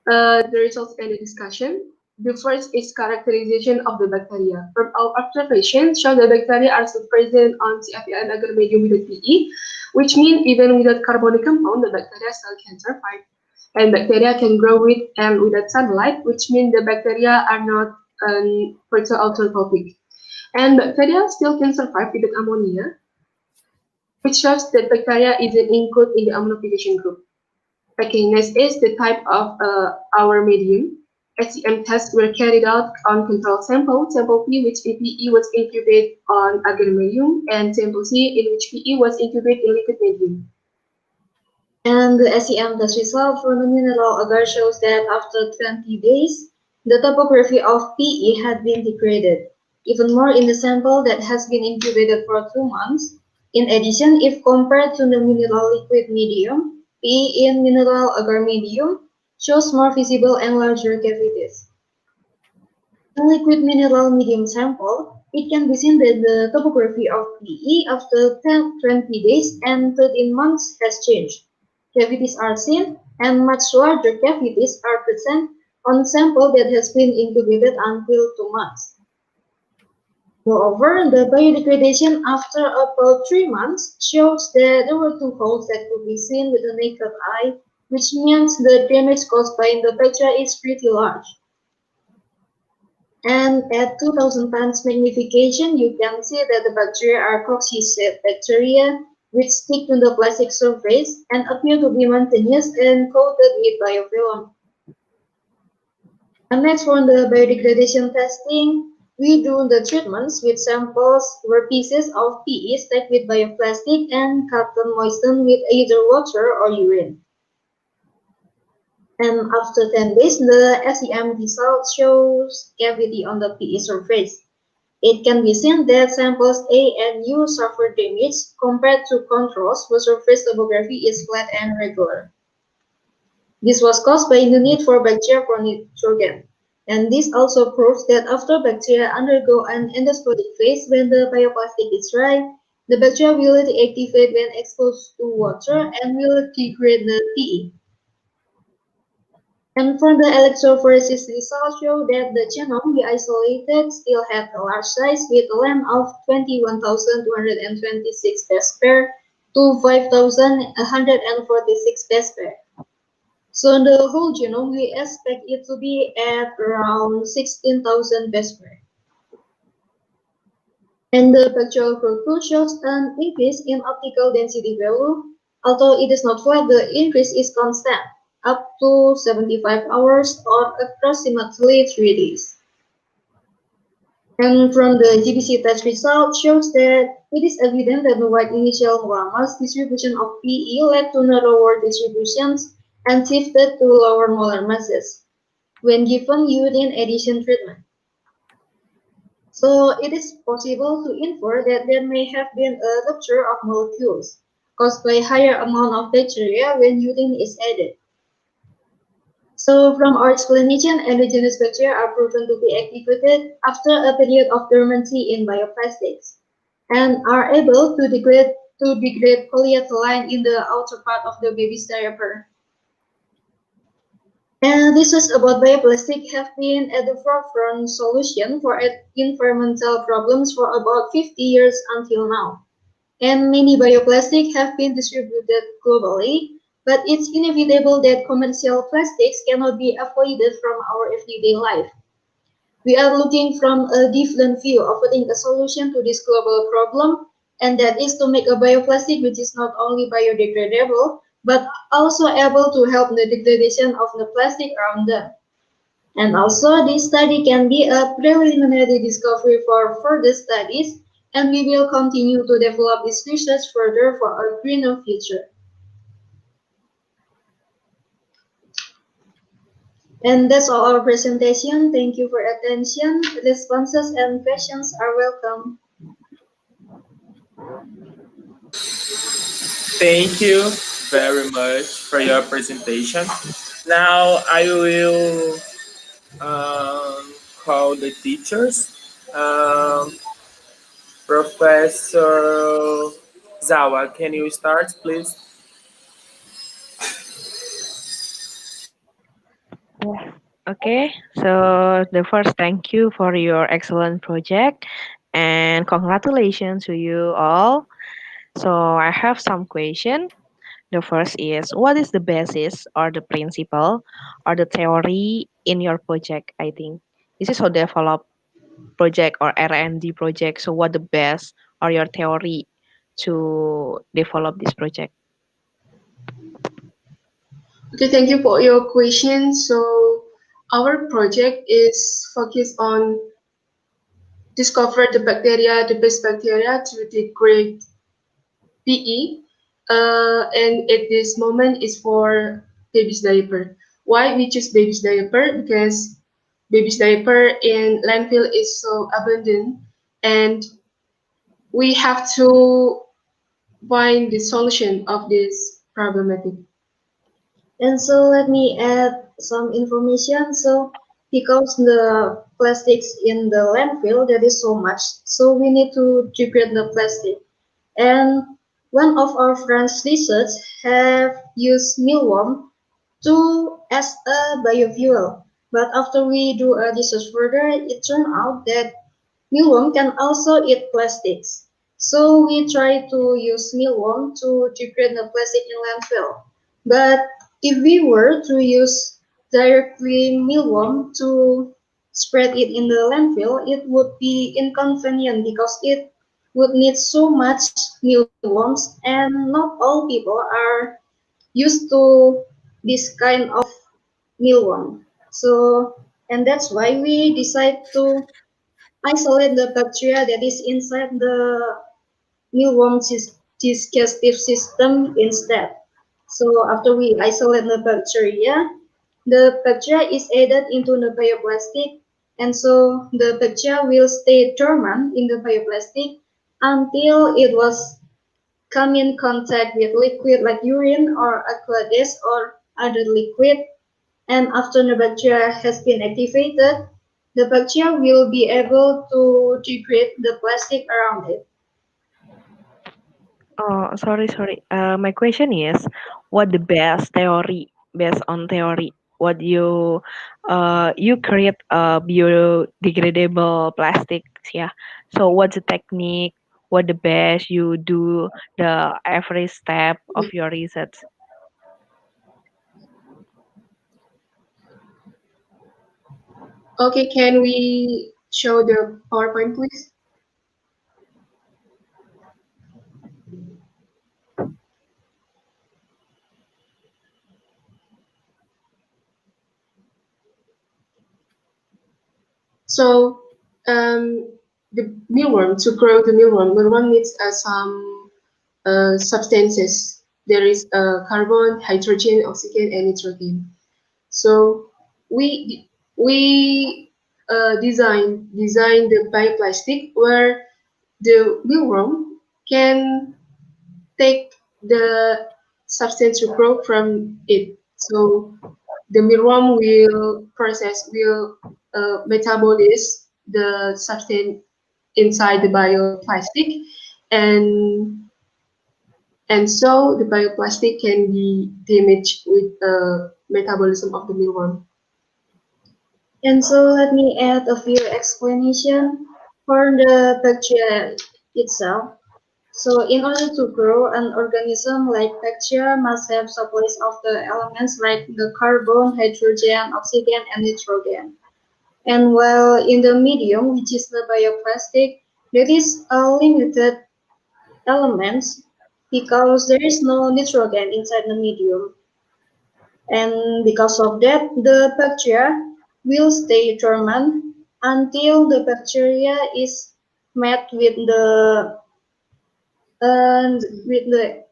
The results and the discussion. The first is characterization of the bacteria. From our observation, show the bacteria are still present on CFA and agar medium without PE, which means even without carbonic compound, the bacteria still can survive. And bacteria can grow with and without sunlight, which means the bacteria are not photoaltrophic. And bacteria still can survive without ammonia, which shows that bacteria isn't included in the ammonification group. Okay, next is the type of our medium. SEM tests were carried out on control sample P which in PE was incubated on agar medium, and sample C in which PE was incubated in liquid medium. And the SEM test result for the mineral agar shows that after 20 days, the topography of PE had been degraded, even more in the sample that has been incubated for 2 months. In addition, if compared to the mineral liquid medium, PE in mineral agar medium shows more visible and larger cavities. In liquid mineral medium sample, it can be seen that the topography of PE after 20 days and 13 months has changed. Cavities are seen, and much larger cavities are present on sample that has been incubated until 2 months. Moreover, the biodegradation after about 3 months shows that there were 2 folds that could be seen with the naked eye, which means the damage caused by the bacteria is pretty large. And at 2000 times magnification, you can see that the bacteria are cocci-shaped bacteria, which stick to the plastic surface and appear to be mountainous and coated with biofilm. And next, for the biodegradation testing, We do the treatments with samples where pieces of PE stacked with bioplastic and cotton moistened with either water or urine. And after 10 days, the SEM result shows cavity on the PE surface. It can be seen that samples A and U suffer damage compared to controls whose surface topography is flat and regular. This was caused by the need for bacteria for nitrogen. And this also proves that after bacteria undergo an endosmotic phase when the bioplastic is dry, the bacteria will deactivate when exposed to water and will degrade the PE. And from the electrophoresis results show that the genome we isolated still had a large size with a length of 21,226 base pair to 5,146 base pair. So in the whole genome, we expect it to be at around 16,000 base pair. And the pictorial curve shows an increase in optical density value. Although it is not flat, the increase is constant, up to 75 hours or approximately 3 days. And from the GBC test result shows that it is evident that the wide initial mass distribution of PE led to narrower distributions and shifted to lower molar masses when given urine addition treatment. So it is possible to infer that there may have been a rupture of molecules caused by higher amount of bacteria when urine is added. So from our explanation, endogenous bacteria are proven to be activated after a period of dormancy in bioplastics and are able to degrade polyethylene in the outer part of the baby's diaper. And this was about bioplastic have been at the forefront solution for environmental problems for about 50 years until now. And many bioplastics have been distributed globally, but it's inevitable that commercial plastics cannot be avoided from our everyday life. We are looking from a different view, offering a solution to this global problem, and that is to make a bioplastic which is not only biodegradable, but also able to help the degradation of the plastic around them. And also, this study can be a preliminary discovery for further studies, and we will continue to develop this research further for a greener future. And that's all our presentation. Thank you for attention. Responses and questions are welcome. Thank you very much for your presentation. Now I will call the teachers. Professor Zawa, can you start, please? Yes. Okay. So the first, thank you for your excellent project and congratulations to you all. So I have some question. The first is, what is the basis or the principle or the theory in your project? I think this is how develop project or R&D project. So what the best or your theory to develop this project? Okay, thank you for your question. So our project is focused on discover the bacteria, the best bacteria to degrade PE. And at this moment is for baby's diaper. Why we choose baby's diaper? Because baby's diaper in landfill is so abundant, and we have to find the solution of this problematic. And so let me add some information. So because the plastics in the landfill, there is so much, so we need to degrade the plastic. And one of our friends' research have used mealworm to as a biofuel. But after we do a research further, it turned out that mealworm can also eat plastics. So we try to use mealworm to degrade the plastic in landfill. But if we were to use directly mealworm to spread it in the landfill, it would be inconvenient because it would need so much mealworms, and not all people are used to this kind of mealworm. So, and that's why we decide to isolate the bacteria that is inside the mealworm digestive system instead. So after we isolate the bacteria is added into the bioplastic, and so the bacteria will stay dormant in the bioplastic until it was come in contact with liquid like urine or aqueous or other liquid, and after the bacteria has been activated, the bacteria will be able to degrade the plastic around it. Oh, sorry. My question is, what the best theory based on theory? What you create biodegradable plastics, yeah. So what's the technique? What the best you do the every step of your research? Okay, can we show the PowerPoint, please? So, the mealworm, to grow the mealworm needs some substances. There is carbon, hydrogen, oxygen, and nitrogen. So we design the bioplastic where the mealworm can take the substance to grow from it. So the mealworm will metabolize the substance inside the bioplastic, and and so the bioplastic can be damaged with the metabolism of the mealworm. And so let me add a few explanation for the bacteria itself. So in order to grow an organism like bacteria must have supplies of the elements like the carbon, hydrogen, oxygen, and nitrogen. And while in the medium, which is the bioplastic, there is a limited elements because there is no nitrogen inside the medium. And because of that, the bacteria will stay dormant until the bacteria is met with the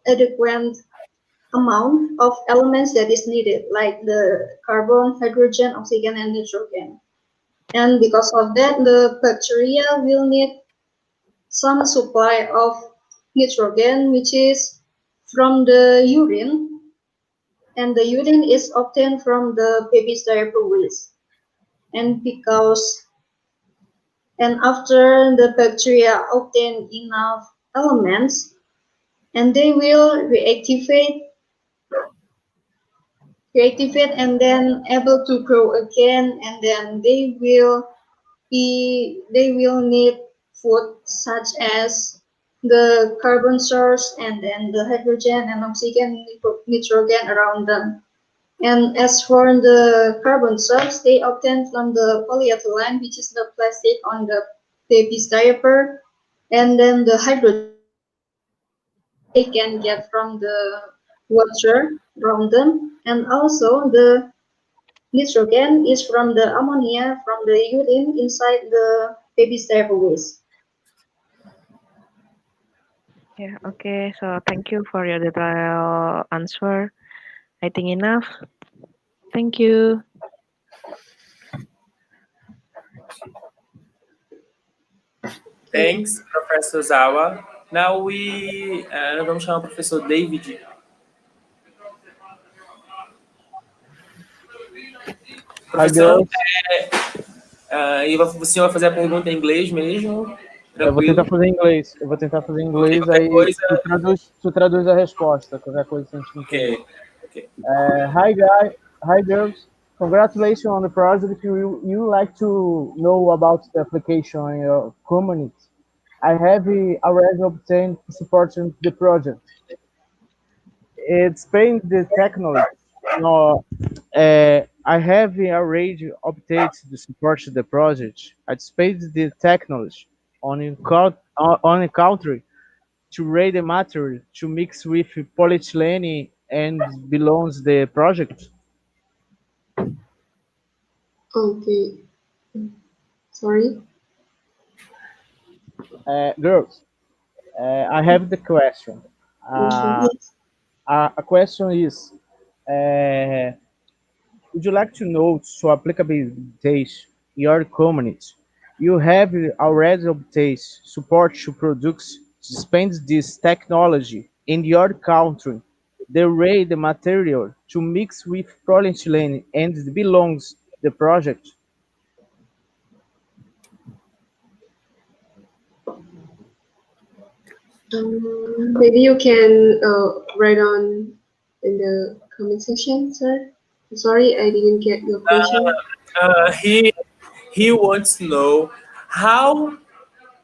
adequate amount of elements that is needed, like the carbon, hydrogen, oxygen, and nitrogen. And because of that, the bacteria will need some supply of nitrogen, which is from the urine, and the urine is obtained from the baby's diaper waste. And because and after the bacteria obtain enough elements, and they will reactivate and then able to grow again, and then they will need food such as the carbon source and then the hydrogen and oxygen nitrogen around them. And as for the carbon source, they obtain from the polyethylene, which is the plastic on the baby's diaper, and then the hydrogen they can get from the water around them, and also the nitrogen is from the ammonia from the urine inside the baby's diaper waste. Yeah, okay. So thank you for your detailed answer. I think enough. Thank you. Thanks, Professor Zawa. Now nós vamos chamar o professor David. Professor, e você vai fazer a pergunta em inglês mesmo? Eu vou tentar fazer em inglês. Aí coisa... tu traduz a resposta. Qualquer coisa a gente entender. Okay. Hi girls. Congratulations on the project. You like to know about the application in your community. I have already obtained support in the project. It's paying the technology. No, I have already obtained the support to the project. I spent the technology on a country to read the material to mix with polyethylene and belongs the project. Okay. Sorry. Girls, I have the question. A question is, would you like to know to applicability in your community? You have already obtained support to produce, spend this technology in your country, the way the material to mix with polyethylene and belongs the project. Maybe you can write on in the comment section, sir. Sorry, I didn't get your question. He wants to know how,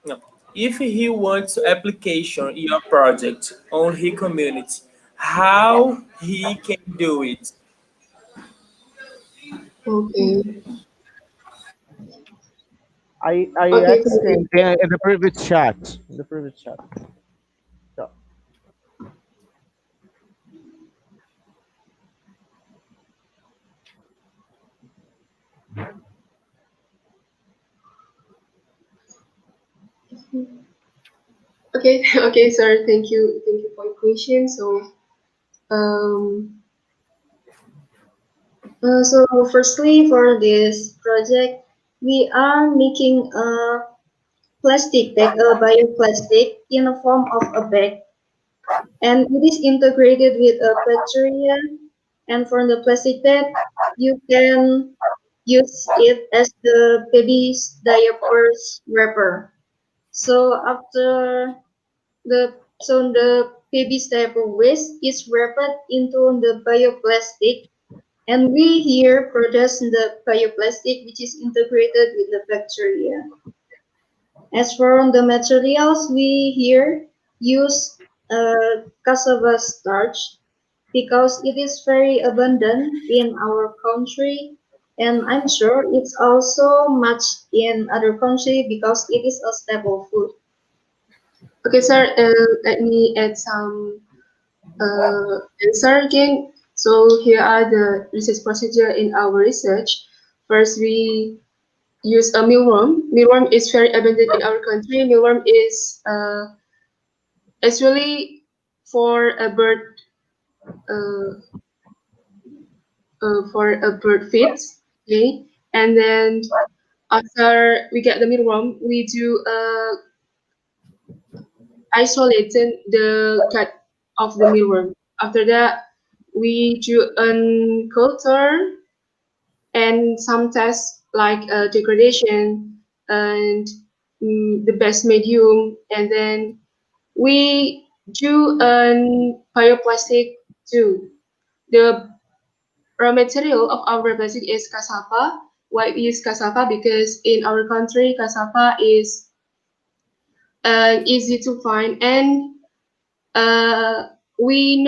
no, if he wants application in your project on his community, how he can do it. Okay. I Okay. asked in the previous chat. In the previous chat. So, Okay. Okay, sir. Thank you. Thank you for your question. So, um, so firstly, for this project, we are making a plastic bag, a bioplastic in the form of a bag, and it is integrated with a bacteria. And for the plastic bag, you can use it as the baby's diapers wrapper. So after the baby's diaper waste is wrapped into the bioplastic, and we here produce the bioplastic which is integrated with the bacteria. As for the materials, we here use cassava starch because it is very abundant in our country, and I'm sure it's also much in other country because it is a staple food. Okay, sir, let me add some answer again. So here are the research procedure in our research. First, we use a mealworm. Mealworm is very abundant in our country. Mealworm is actually for a bird uh, feeds. Okay, and then after we get the mealworm, we do isolating the gut of the mealworm. After that, we do an culture and some tests like degradation and the best medium, and then we do an bioplastic too. The raw material of our bioplastic is cassava. Why we use cassava? Because in our country, cassava is easy to find, and we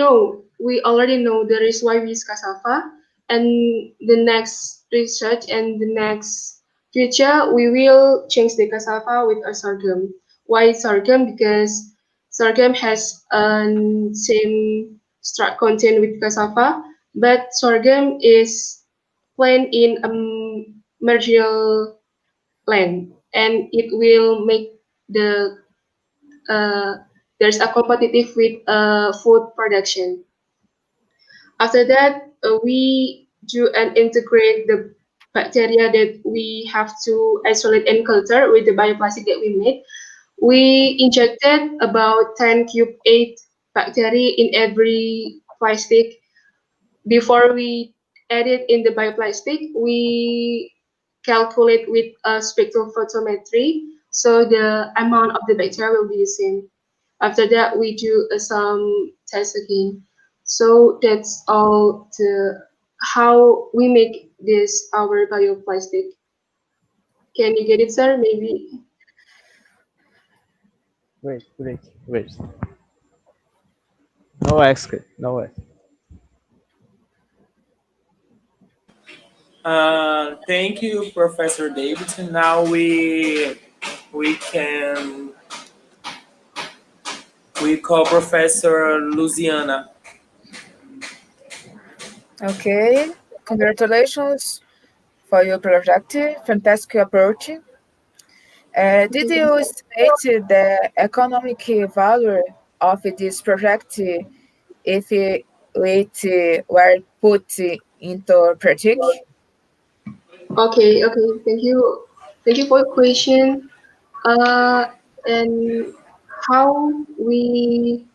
already know the reason why we use cassava, and the next research and the next future we will change the cassava with a sorghum. Why sorghum? Because sorghum has same starch content with cassava, but sorghum is planted in a marginal land, and it will make the uh, there's a competitive with food production. After that, we do and integrate the bacteria that we have to isolate and culture with the bioplastic that we made. We injected about 10 cube 8 bacteria in every plastic. Before we add it in the bioplastic, we calculate with a spectrophotometry, so the amount of the bacteria will be the same. After that, we do some tests again. So that's all the how we make this our bioplastic. Can you get it, sir? Maybe. wait, wait, wait. No ask, no ask. Thank you, Professor Davidson. Now we can we call Professor Luciana. Okay, congratulations for your project. Fantastic approach. Did you estimate the economic value of this project if it were put into practice? Okay, thank you. Thank you for your question. And how we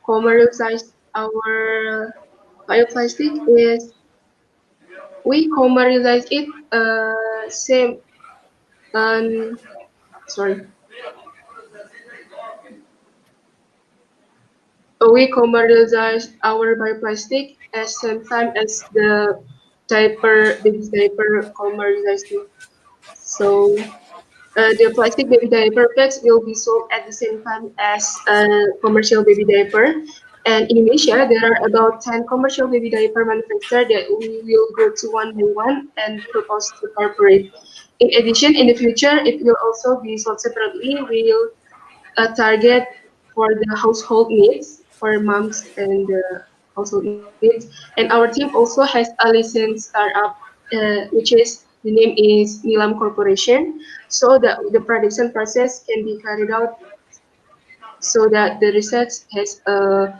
commercialize our bioplastic is we commercialize it same sorry we commercialize our bioplastic as same time as the baby diaper commercializing. So the plastic baby diaper bags will be sold at the same time as a commercial baby diaper. And in Indonesia, there are about 10 commercial baby diaper manufacturers that we will go to one by one and propose to corporate. In addition, in the future, it will also be sold separately. We will target for the household needs for moms and the household needs. And our team also has a licensed startup, which is the name is Nilam Corporation, so that the production process can be carried out so that the research has a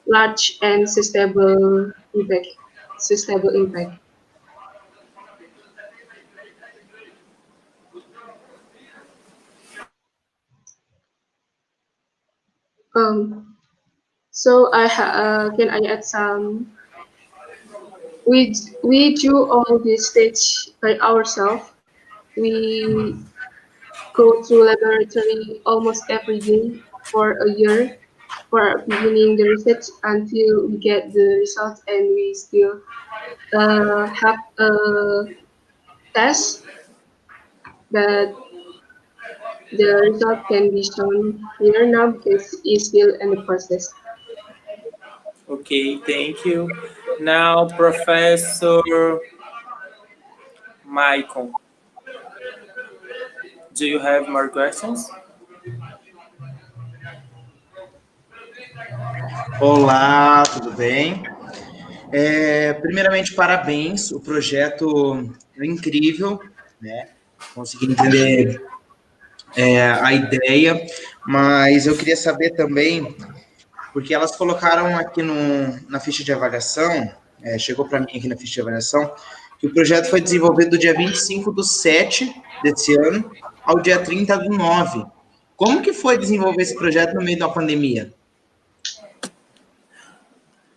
large and sustainable impact. Sustainable impact. So can I add some? We do all this stage by ourselves. We go to laboratory almost every day for a year for beginning the research until we get the results, and we still have a test that the result can be shown here now because it's still in the process. Okay, thank you. Now, Professor Michael, do you have more questions? Olá, tudo bem? Primeiramente, parabéns, o projeto é incrível, né? Consegui entender a ideia, mas eu queria saber também, porque elas colocaram aqui na ficha de avaliação, chegou para mim aqui na ficha de avaliação, que o projeto foi desenvolvido do dia 25/7 desse ano ao dia 30/9. Como que foi desenvolver esse projeto no meio da pandemia?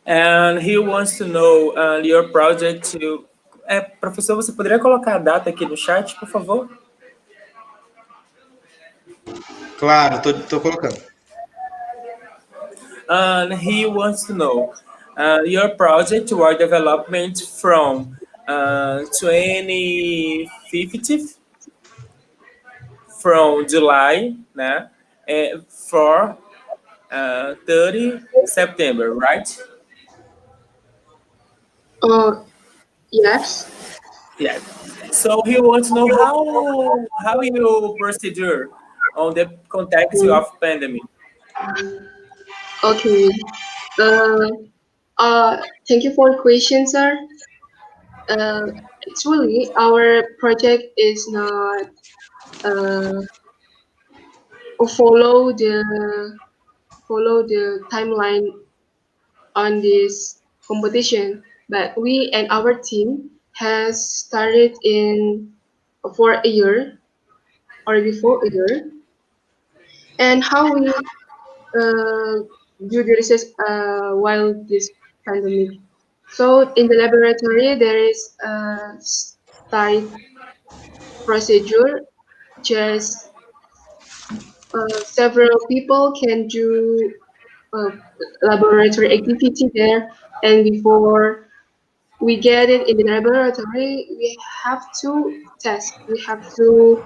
And he wants to know your project to... professor, você poderia colocar a data aqui no chat, por favor? Claro, tô colocando. And he wants to know your project or development from 2050 from July, né, for 30 September, right? Yes. Yeah. So he wants to know how you procedure on the context of pandemic. Okay. Thank you for the question, sir. Actually, our project is not follow the timeline on this competition, but we and our team has started for a year or before a year, and how we do the research while this pandemic. So in the laboratory, there is a tight procedure. Just several people can do laboratory activity there, and before we get it in the laboratory, we have to test. We have to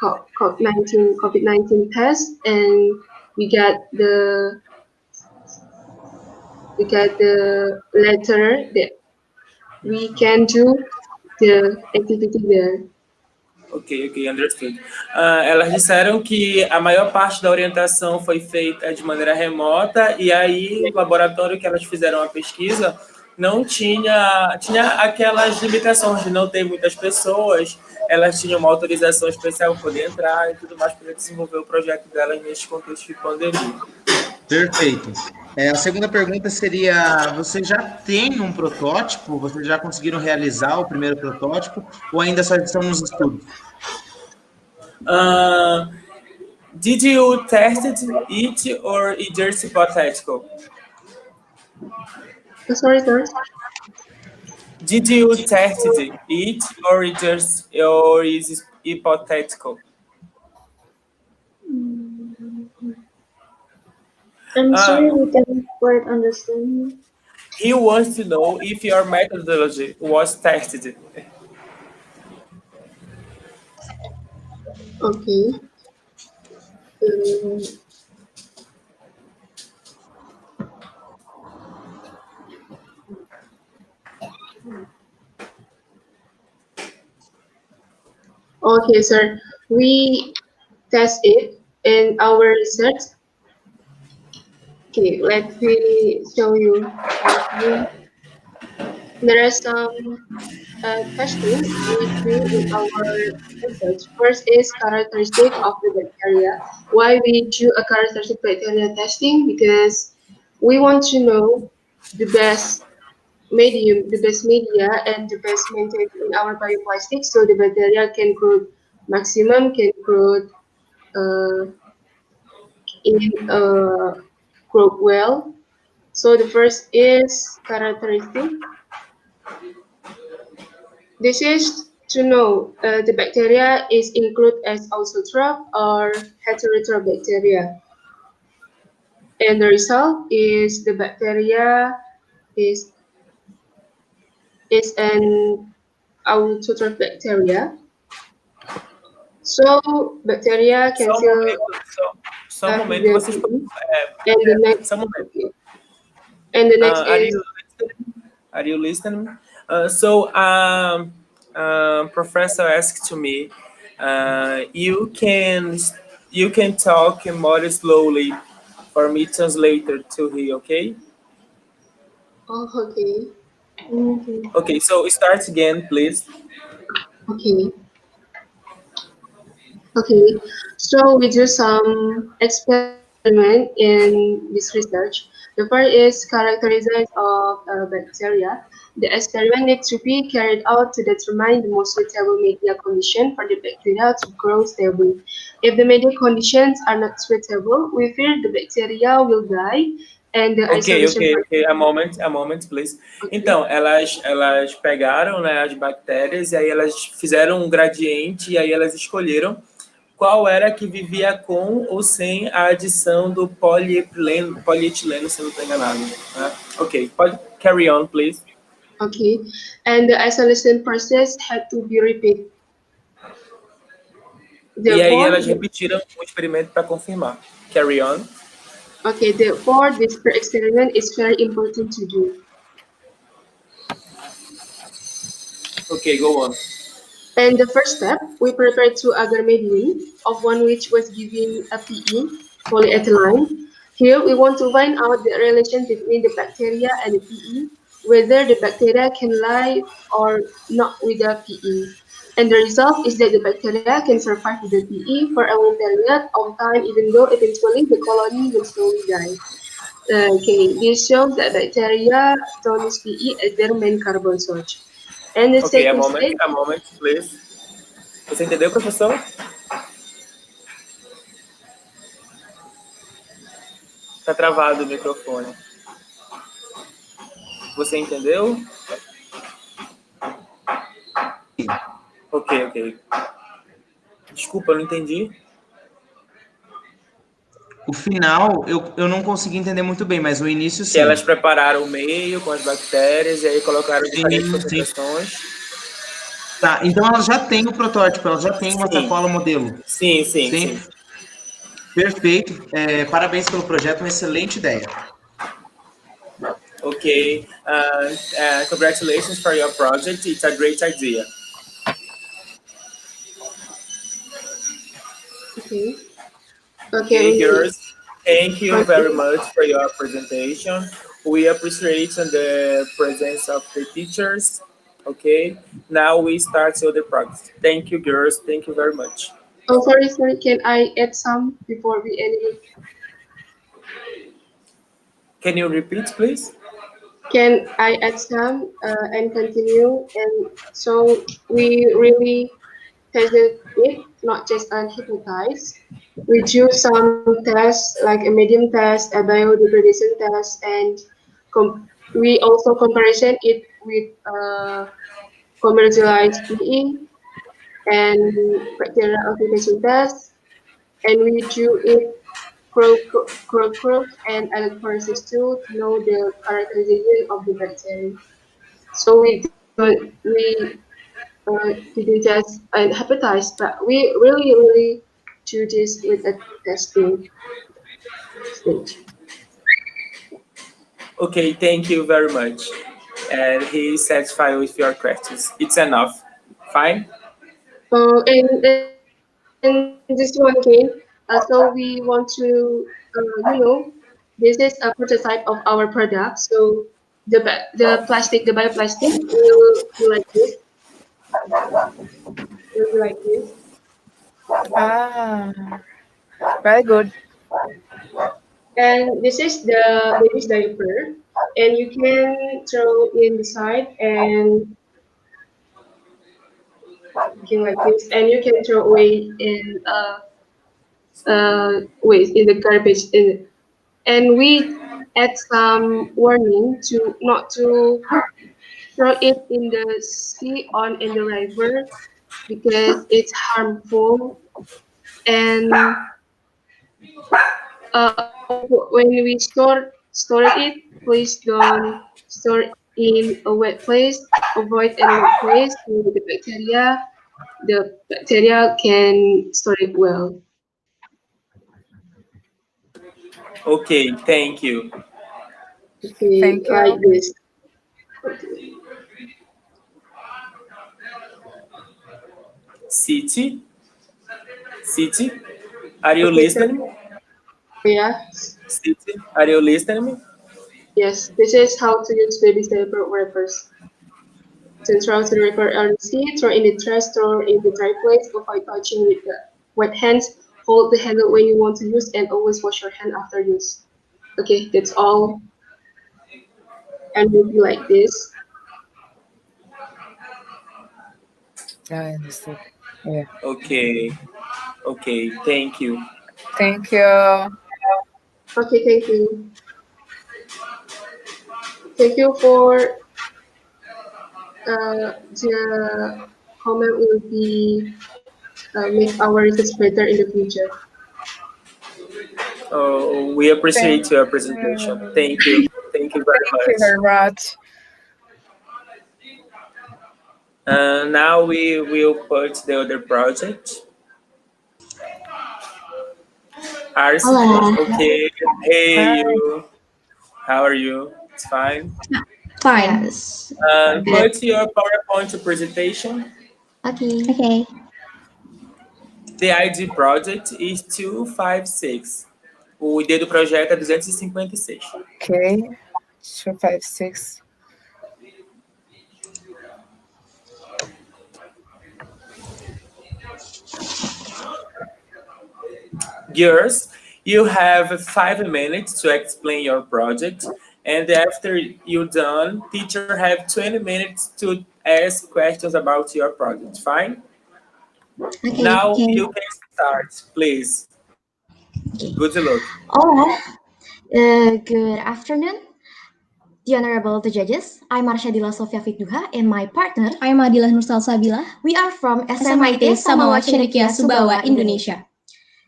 COVID-19 test, and we got the letter that we can do the activity there. Ok, understood. Elas disseram que a maior parte da orientação foi feita de maneira remota, e aí o laboratório que elas fizeram a pesquisa não tinha aquelas limitações de não ter muitas pessoas, elas tinham uma autorização especial para poder entrar e tudo mais para desenvolver o projeto delas neste contexto de pandemia. Perfeito. A segunda pergunta seria: você já tem um protótipo? Vocês já conseguiram realizar o primeiro protótipo ou ainda só estão nos estudos? Did you test it or it just hypothetical? Sorry. Did you test it or is hypothetical? I'm sorry, we can't quite understand. He wants to know if your methodology was tested. Okay. Okay, sir. We test it in our research. Okay, let me show you. There are some questions we do in our research. First is characteristic of the bacteria. Why we do a characteristic bacteria testing? Because we want to know the best medium, the best media, and the best maintained in our bioplastics, so the bacteria can grow maximum, can grow grow well. So the first is characteristic. This is to know the bacteria is included as autotroph or heterotroph bacteria. And the result is the bacteria is an autotroph bacteria. So bacteria can Só um momento, vocês podem. And the next is. Are you listening? Professor asked to me, you can talk more slowly for me translator to hear, okay? Oh, okay. Okay, so start again, please. Okay, so we do some experiment in this research. The first is characterization of bacteria. The experiment needs to be carried out to determine the most suitable media condition for the bacteria to grow stably. If the media conditions are not suitable, we fear the bacteria will die. Ok, a moment, please. Então, elas pegaram, né, as bactérias e aí elas fizeram um gradiente e aí elas escolheram qual era que vivia com ou sem a adição do polietileno, se não estou enganado. Né? Ok, pode carry on, please. Okay, and the isolation process had to be repeated. E aí elas repetiram o experimento para confirmar. Carry on. Okay, therefore, this experiment is very important to do. Okay, go on. And the first step, we prepare two agar medium, of one which was given a PE, polyethylene. Here, we want to find out the relation between the bacteria and the PE, whether the bacteria can live or not with the PE. And the result is that the bacteria can survive with the PE for a long period of time, even though eventually the colony will slowly die. Okay, this shows that bacteria don't use PE as their main carbon source. And the a moment, please. Você entendeu, professor? Tá travado o microfone. Você entendeu? Ok. Desculpa, eu não entendi. O final, eu não consegui entender muito bem, mas o início sim. Que elas prepararam o meio com as bactérias e aí colocaram diferentes concentrações. Tá, então elas já têm o protótipo, elas já têm uma sacola modelo. Sim. Perfeito. Parabéns pelo projeto, uma excelente ideia. Ok. Congratulations for your project. It's a great idea. Okay, girls. Thank you very much for your presentation. We appreciate the presence of the teachers. Okay, now we start the other project. Thank you, girls. Thank you very much. Oh, sorry. Can I add some before we end it? Can you repeat, please? Can I add some and continue? And so we really tested it, not just unhypnotized. We do some tests like a medium test, a biodegradation test, and we also comparison it with commercialized PE and bacterial application test, and we do it cross and electrolysis too to know the characterization of the bacteria. So we didn't just hepatize, but we really do this with a testing stage. Okay, thank you very much. And he is satisfied with your questions. It's enough. Fine? And this one again, so we want to, this is a prototype of our product. So the plastic, the bioplastic will be like this. Will be like this. Ah, very good. And this is the baby's diaper, and you can throw in the side and looking like this, and you can throw away in waste in the garbage in, and we add some warning to not to throw it in the sea on in the river because it's harmful. And when we store it, please don't store in a wet place. Avoid any wet place so the bacteria can store it well. Okay, thank you. Okay, Thank like you. this. City? City? Are you Okay, so listening? yeah, City? Are you listening? yes, this is how to use baby diaper wrappers. To throw to the river or the sea, throw in the trash, throw in the dry place, avoid touching with the wet hands, hold the handle when you want to use, and always wash your hand after use. Okay, that's all. And will be like this. I understood. Yeah. Okay, okay, thank you. Thank you. Okay, thank you. Thank you for the comment will be make our research better in the future. Oh, we Thank appreciate your presentation. you. Thank you. Thank you very Thank you much. very much. Now we will put the other project. Arsi, Hola. okay. Hey, Hi. you. How are you? It's fine. Fine. Yes. Good. Put your PowerPoint presentation. Okay. Okay. The ID project is 256. O ID do projeto é 256. Okay. 256. Girls, you have 5 minutes to explain your project, and after you're done, teacher have 20 minutes to ask questions about your project. Fine? Okay. Now Okay. you can start, please. Okay. Good luck. All right. Good afternoon, the Honorable the Judges. I'm Arshadila Sofia Fitduha, and my partner, I'm Adilah Nursal Sabila. We are from SMIT Samawa Cendekia Sumbawa, Indonesia.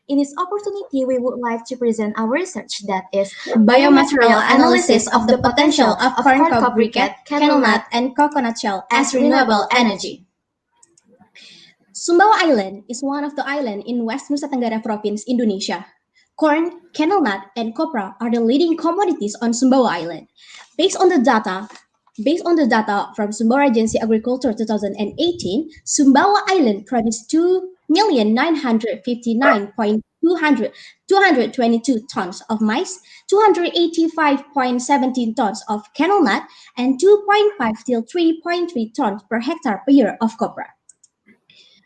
In this opportunity, we would like to present our research that is biomaterial analysis of the potential of corn cob briquette, candle nut, and coconut shell as renewable energy. Sumbawa Island is one of the islands in West Nusa Tenggara Province, Indonesia. Corn, candle nut, and copra are the leading commodities on Sumbawa Island. Based on the data from Sumbawa Agency Agriculture 2018, Sumbawa Island produced 2,959,000 222 tons of maize, 285.17 tons of canola nut, and 2.5 till 3.3 tons per hectare per year of copra.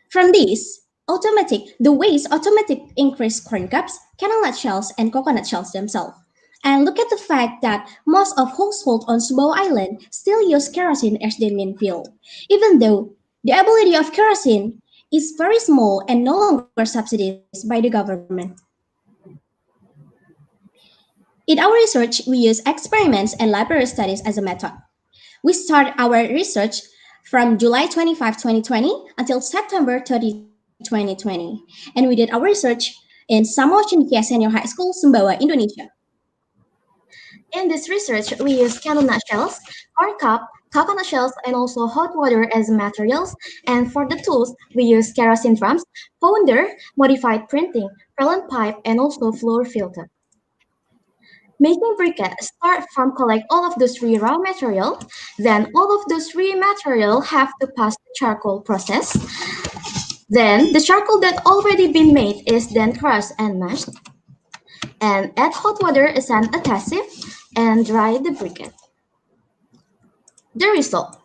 From these, the waste automatic increase corn cobs, canola nut shells, and coconut shells themselves. And look at the fact that most of households on Sumbawa Island still use kerosene as their main fuel, even though the ability of kerosene is very small and no longer subsidized by the government. In our research, we use experiments and library studies as a method. We start our research from July 25, 2020 until September 30, 2020. And we did our research in Samuel Cendekia Senior High School, Sumbawa, Indonesia. In this research, we use canola nut shells, corn cob, coconut shells, and also hot water as materials. And for the tools, we use kerosene drums, pounder, modified printing, propellant pipe, and also floor filter. Making briquettes start from collect all of those three raw material. Then all of those three material have to pass the charcoal process. Then the charcoal that already been made is then crushed and mashed. And add hot water as an adhesive and dry the briquette. The result.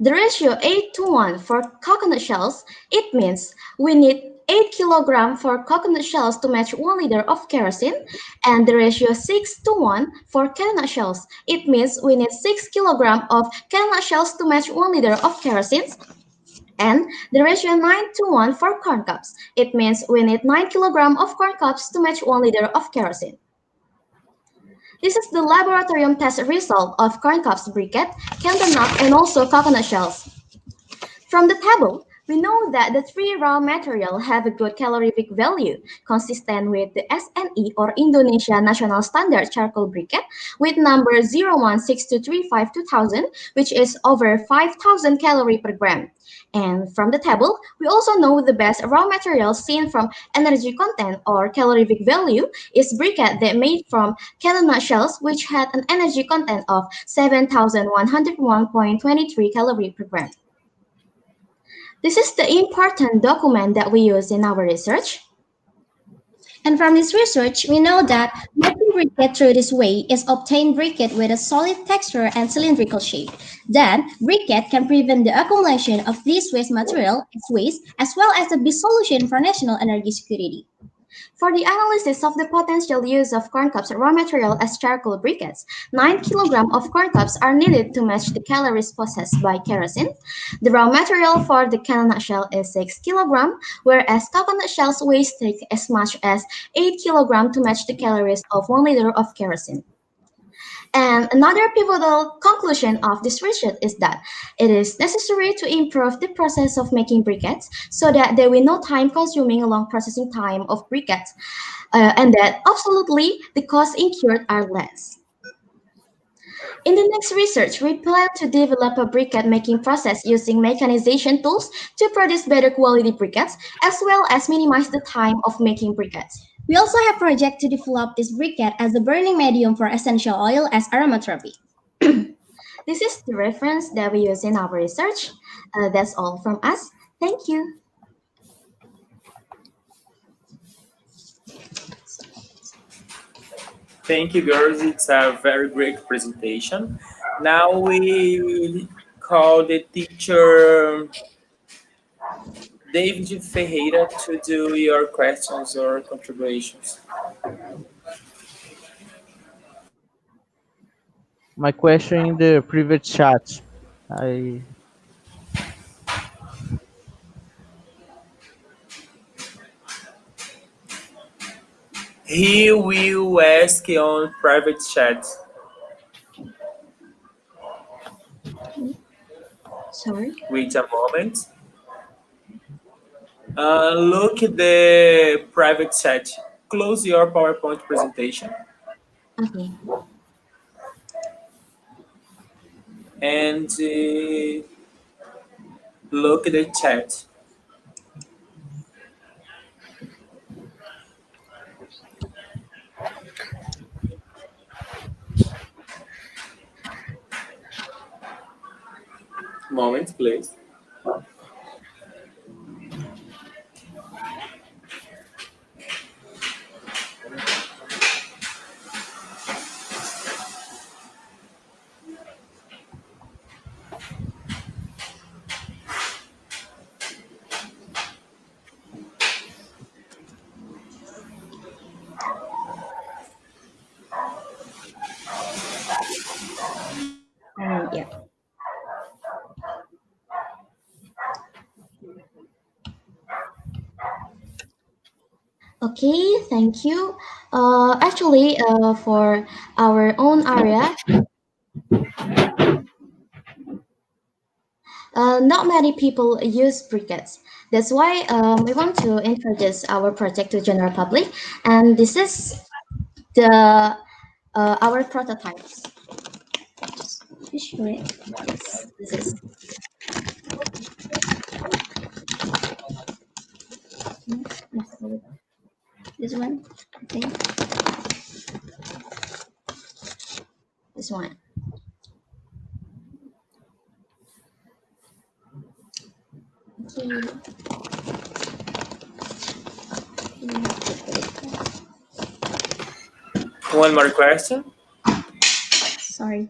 The ratio 8:1 for coconut shells, it means we need 8 kg for coconut shells to match 1 liter of kerosene, and the ratio 6:1 for canola shells, it means we need 6 kg of canola shells to match 1 liter of kerosene, and the ratio 9:1 for corn cobs, it means we need 9 kg of corn cobs to match 1 liter of kerosene. This is the laboratorium test result of corn cobs briquette, canola nut, and also coconut shells. From the table, we know that the three raw material have a good calorific value, consistent with the SNE or Indonesia National Standard Charcoal Briquette with number 0162352000, which is over 5,000 calories per gram. And from the table, we also know the best raw material seen from energy content or calorific value is briquette that made from canola nut shells, which had an energy content of 7,101.23 calories per gram. This is the important document that we use in our research. And from this research, we know that making briquette through this way is obtained briquette with a solid texture and cylindrical shape. Then, briquette can prevent the accumulation of this waste material as waste, as well as a big solution for national energy security. For the analysis of the potential use of corn cobs raw material as charcoal briquettes, 9 kg of corn cobs are needed to match the calories possessed by kerosene. The raw material for the canola nut shell is 6 kg, whereas coconut shells weigh as much as 8 kg to match the calories of 1 liter of kerosene. And another pivotal conclusion of this research is that it is necessary to improve the process of making briquettes so that there will be no time-consuming long processing time of briquettes, and that absolutely the costs incurred are less. In the next research, we plan to develop a briquette making process using mechanization tools to produce better quality briquettes, as well as minimize the time of making briquettes. We also have project to develop this briquette as a burning medium for essential oil as aromatherapy. This is the reference that we use in our research. That's all from us. Thank you. Thank you, girls. It's a very great presentation. Now we call the teacher David Ferreira to do your questions or contributions. My question in the private chat. He will ask on private chat. Sorry. Wait a moment. Look at the private chat. Close your PowerPoint presentation. Okay. And look at the chat. Moment, please. Okay, thank you. Actually, for our own area, not many people use briquettes. That's why we want to introduce our project to general public, and this is the our prototypes. Usually, yes, this is. This one, I think. This one. Okay. One more question. Sorry.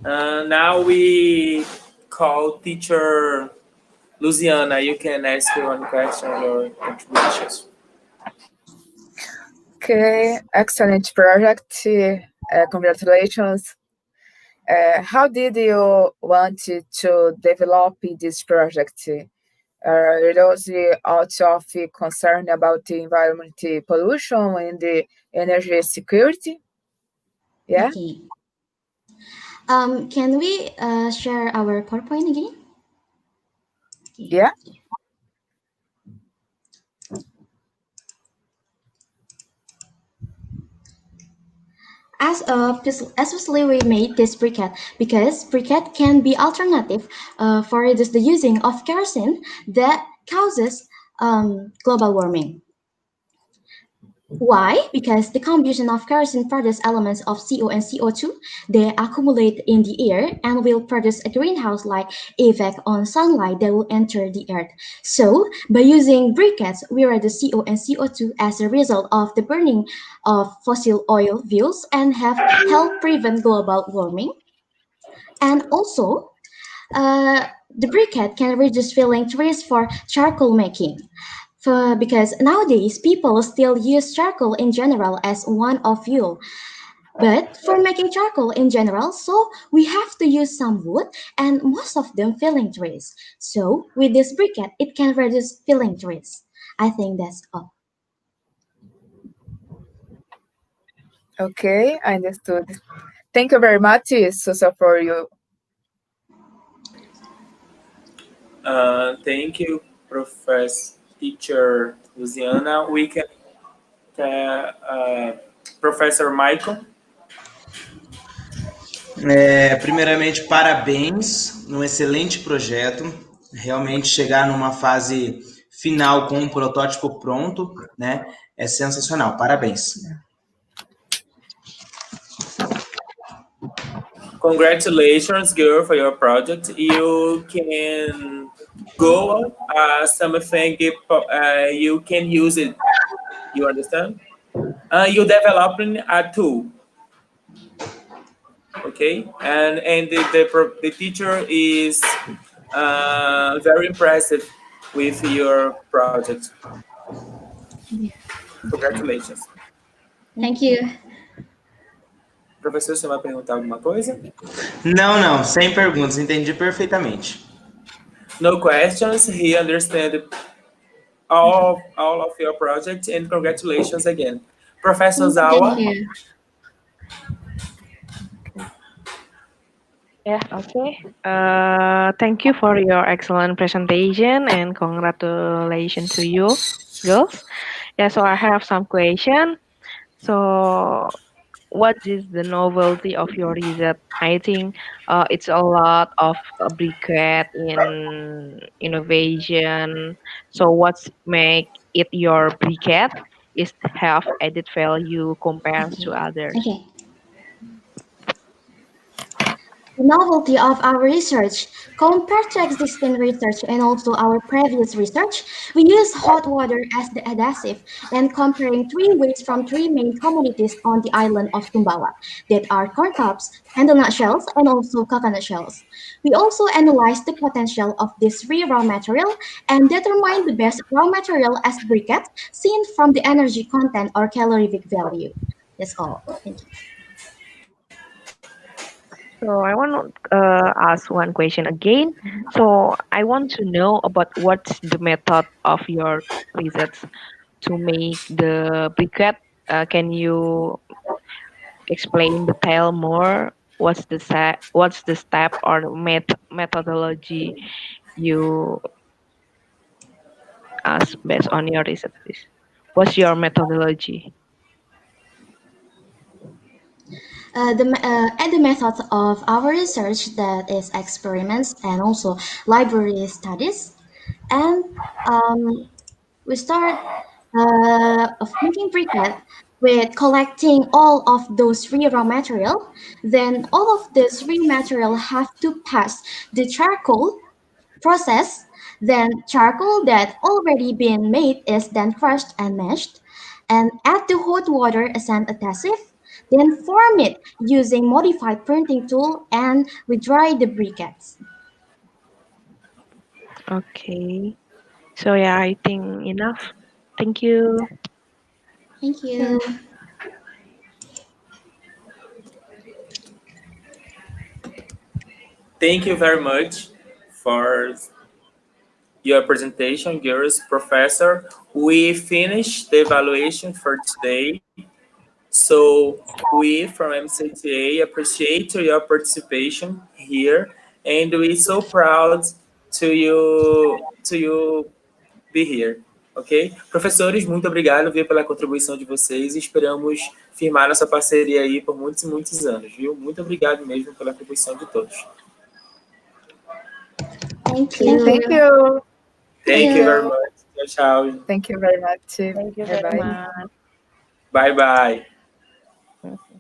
Now we call teacher Luciana. You can ask your one question or contributions. Okay, excellent project. Congratulations. How did you want to develop this project? It was out of concern about the environment pollution and the energy security? Yeah. Okay. Can we share our PowerPoint again? Okay. Yeah. Especially we made this briquette because briquette can be alternative for reduce the using of kerosene that causes global warming. Why? Because the combustion of kerosene produces elements of CO and CO2. They accumulate in the air and will produce a greenhouse-like effect on sunlight that will enter the earth. So, by using briquettes, we reduce CO and CO2 as a result of the burning of fossil oil fuels and have helped prevent global warming. And also, the briquette can reduce felling trees for charcoal making. Because nowadays people still use charcoal in general as one of fuel. But for making charcoal in general, so we have to use some wood and most of them felling trees. So with this briquette, it can reduce felling trees. I think that's all. Okay, I understood. Thank you very much, Susa, for you. Thank you, Professor Teacher Luciana. We can Professor Michael. Primeiramente, parabéns, um excelente projeto. Realmente chegar numa fase final com um protótipo pronto, né? É sensacional. Parabéns. Congratulations, girl, for your project. You can go something. You can use it. You understand? You developing a tool. Okay, and the teacher is very impressive with your project. Congratulations. Thank you. Professor, você vai perguntar alguma coisa? Não, sem perguntas, entendi perfeitamente. No questions. He understand all of your project, and congratulations again, Professor Zawa. Thank you. Yeah, okay. Thank you for your excellent presentation and congratulations to you, girls. Yeah, so I have some question. So, what is the novelty of your research? I think it's a lot of briquette in innovation. So, what's make it your briquette is have added value compared to others? Okay. The novelty of our research compared to existing research and also our previous research, we use hot water as the adhesive and comparing three waste from three main communities on the island of Sumbawa that are corn cobs, hazelnut shells, and also coconut shells. We also analyze the potential of this three raw material and determine the best raw material as briquette seen from the energy content or calorific value. That's all. Thank you. So I want to ask one question again. So I want to know about what's the method of your research to make the briquette. Can you explain detail more? What's the step or methodology you ask based on your research? What's your methodology? And the methods of our research, that is experiments and also library studies. And we start of making briquette with collecting all of those free raw material. Then all of this free material have to pass the charcoal process. Then charcoal that already been made is then crushed and mashed, and add the hot water as an adhesive. Then form it using modified printing tool, and we dry the briquettes. Okay. So yeah, I think enough. Thank you. Thank you. Thank you very much for your presentation, girls. Professor, we finished the evaluation for today. So we from MCTA appreciate your participation here, and we're so proud to you be here. Ok? Professores, muito obrigado, viu, pela contribuição de vocês e esperamos firmar nossa parceria aí por muitos e muitos anos, viu? Muito obrigado mesmo pela contribuição de todos. Thank you. Thank you. Thank you very much. Tchau, tchau. Thank you very much. Thank you very Bye-bye. much. Bye, bye. Okay.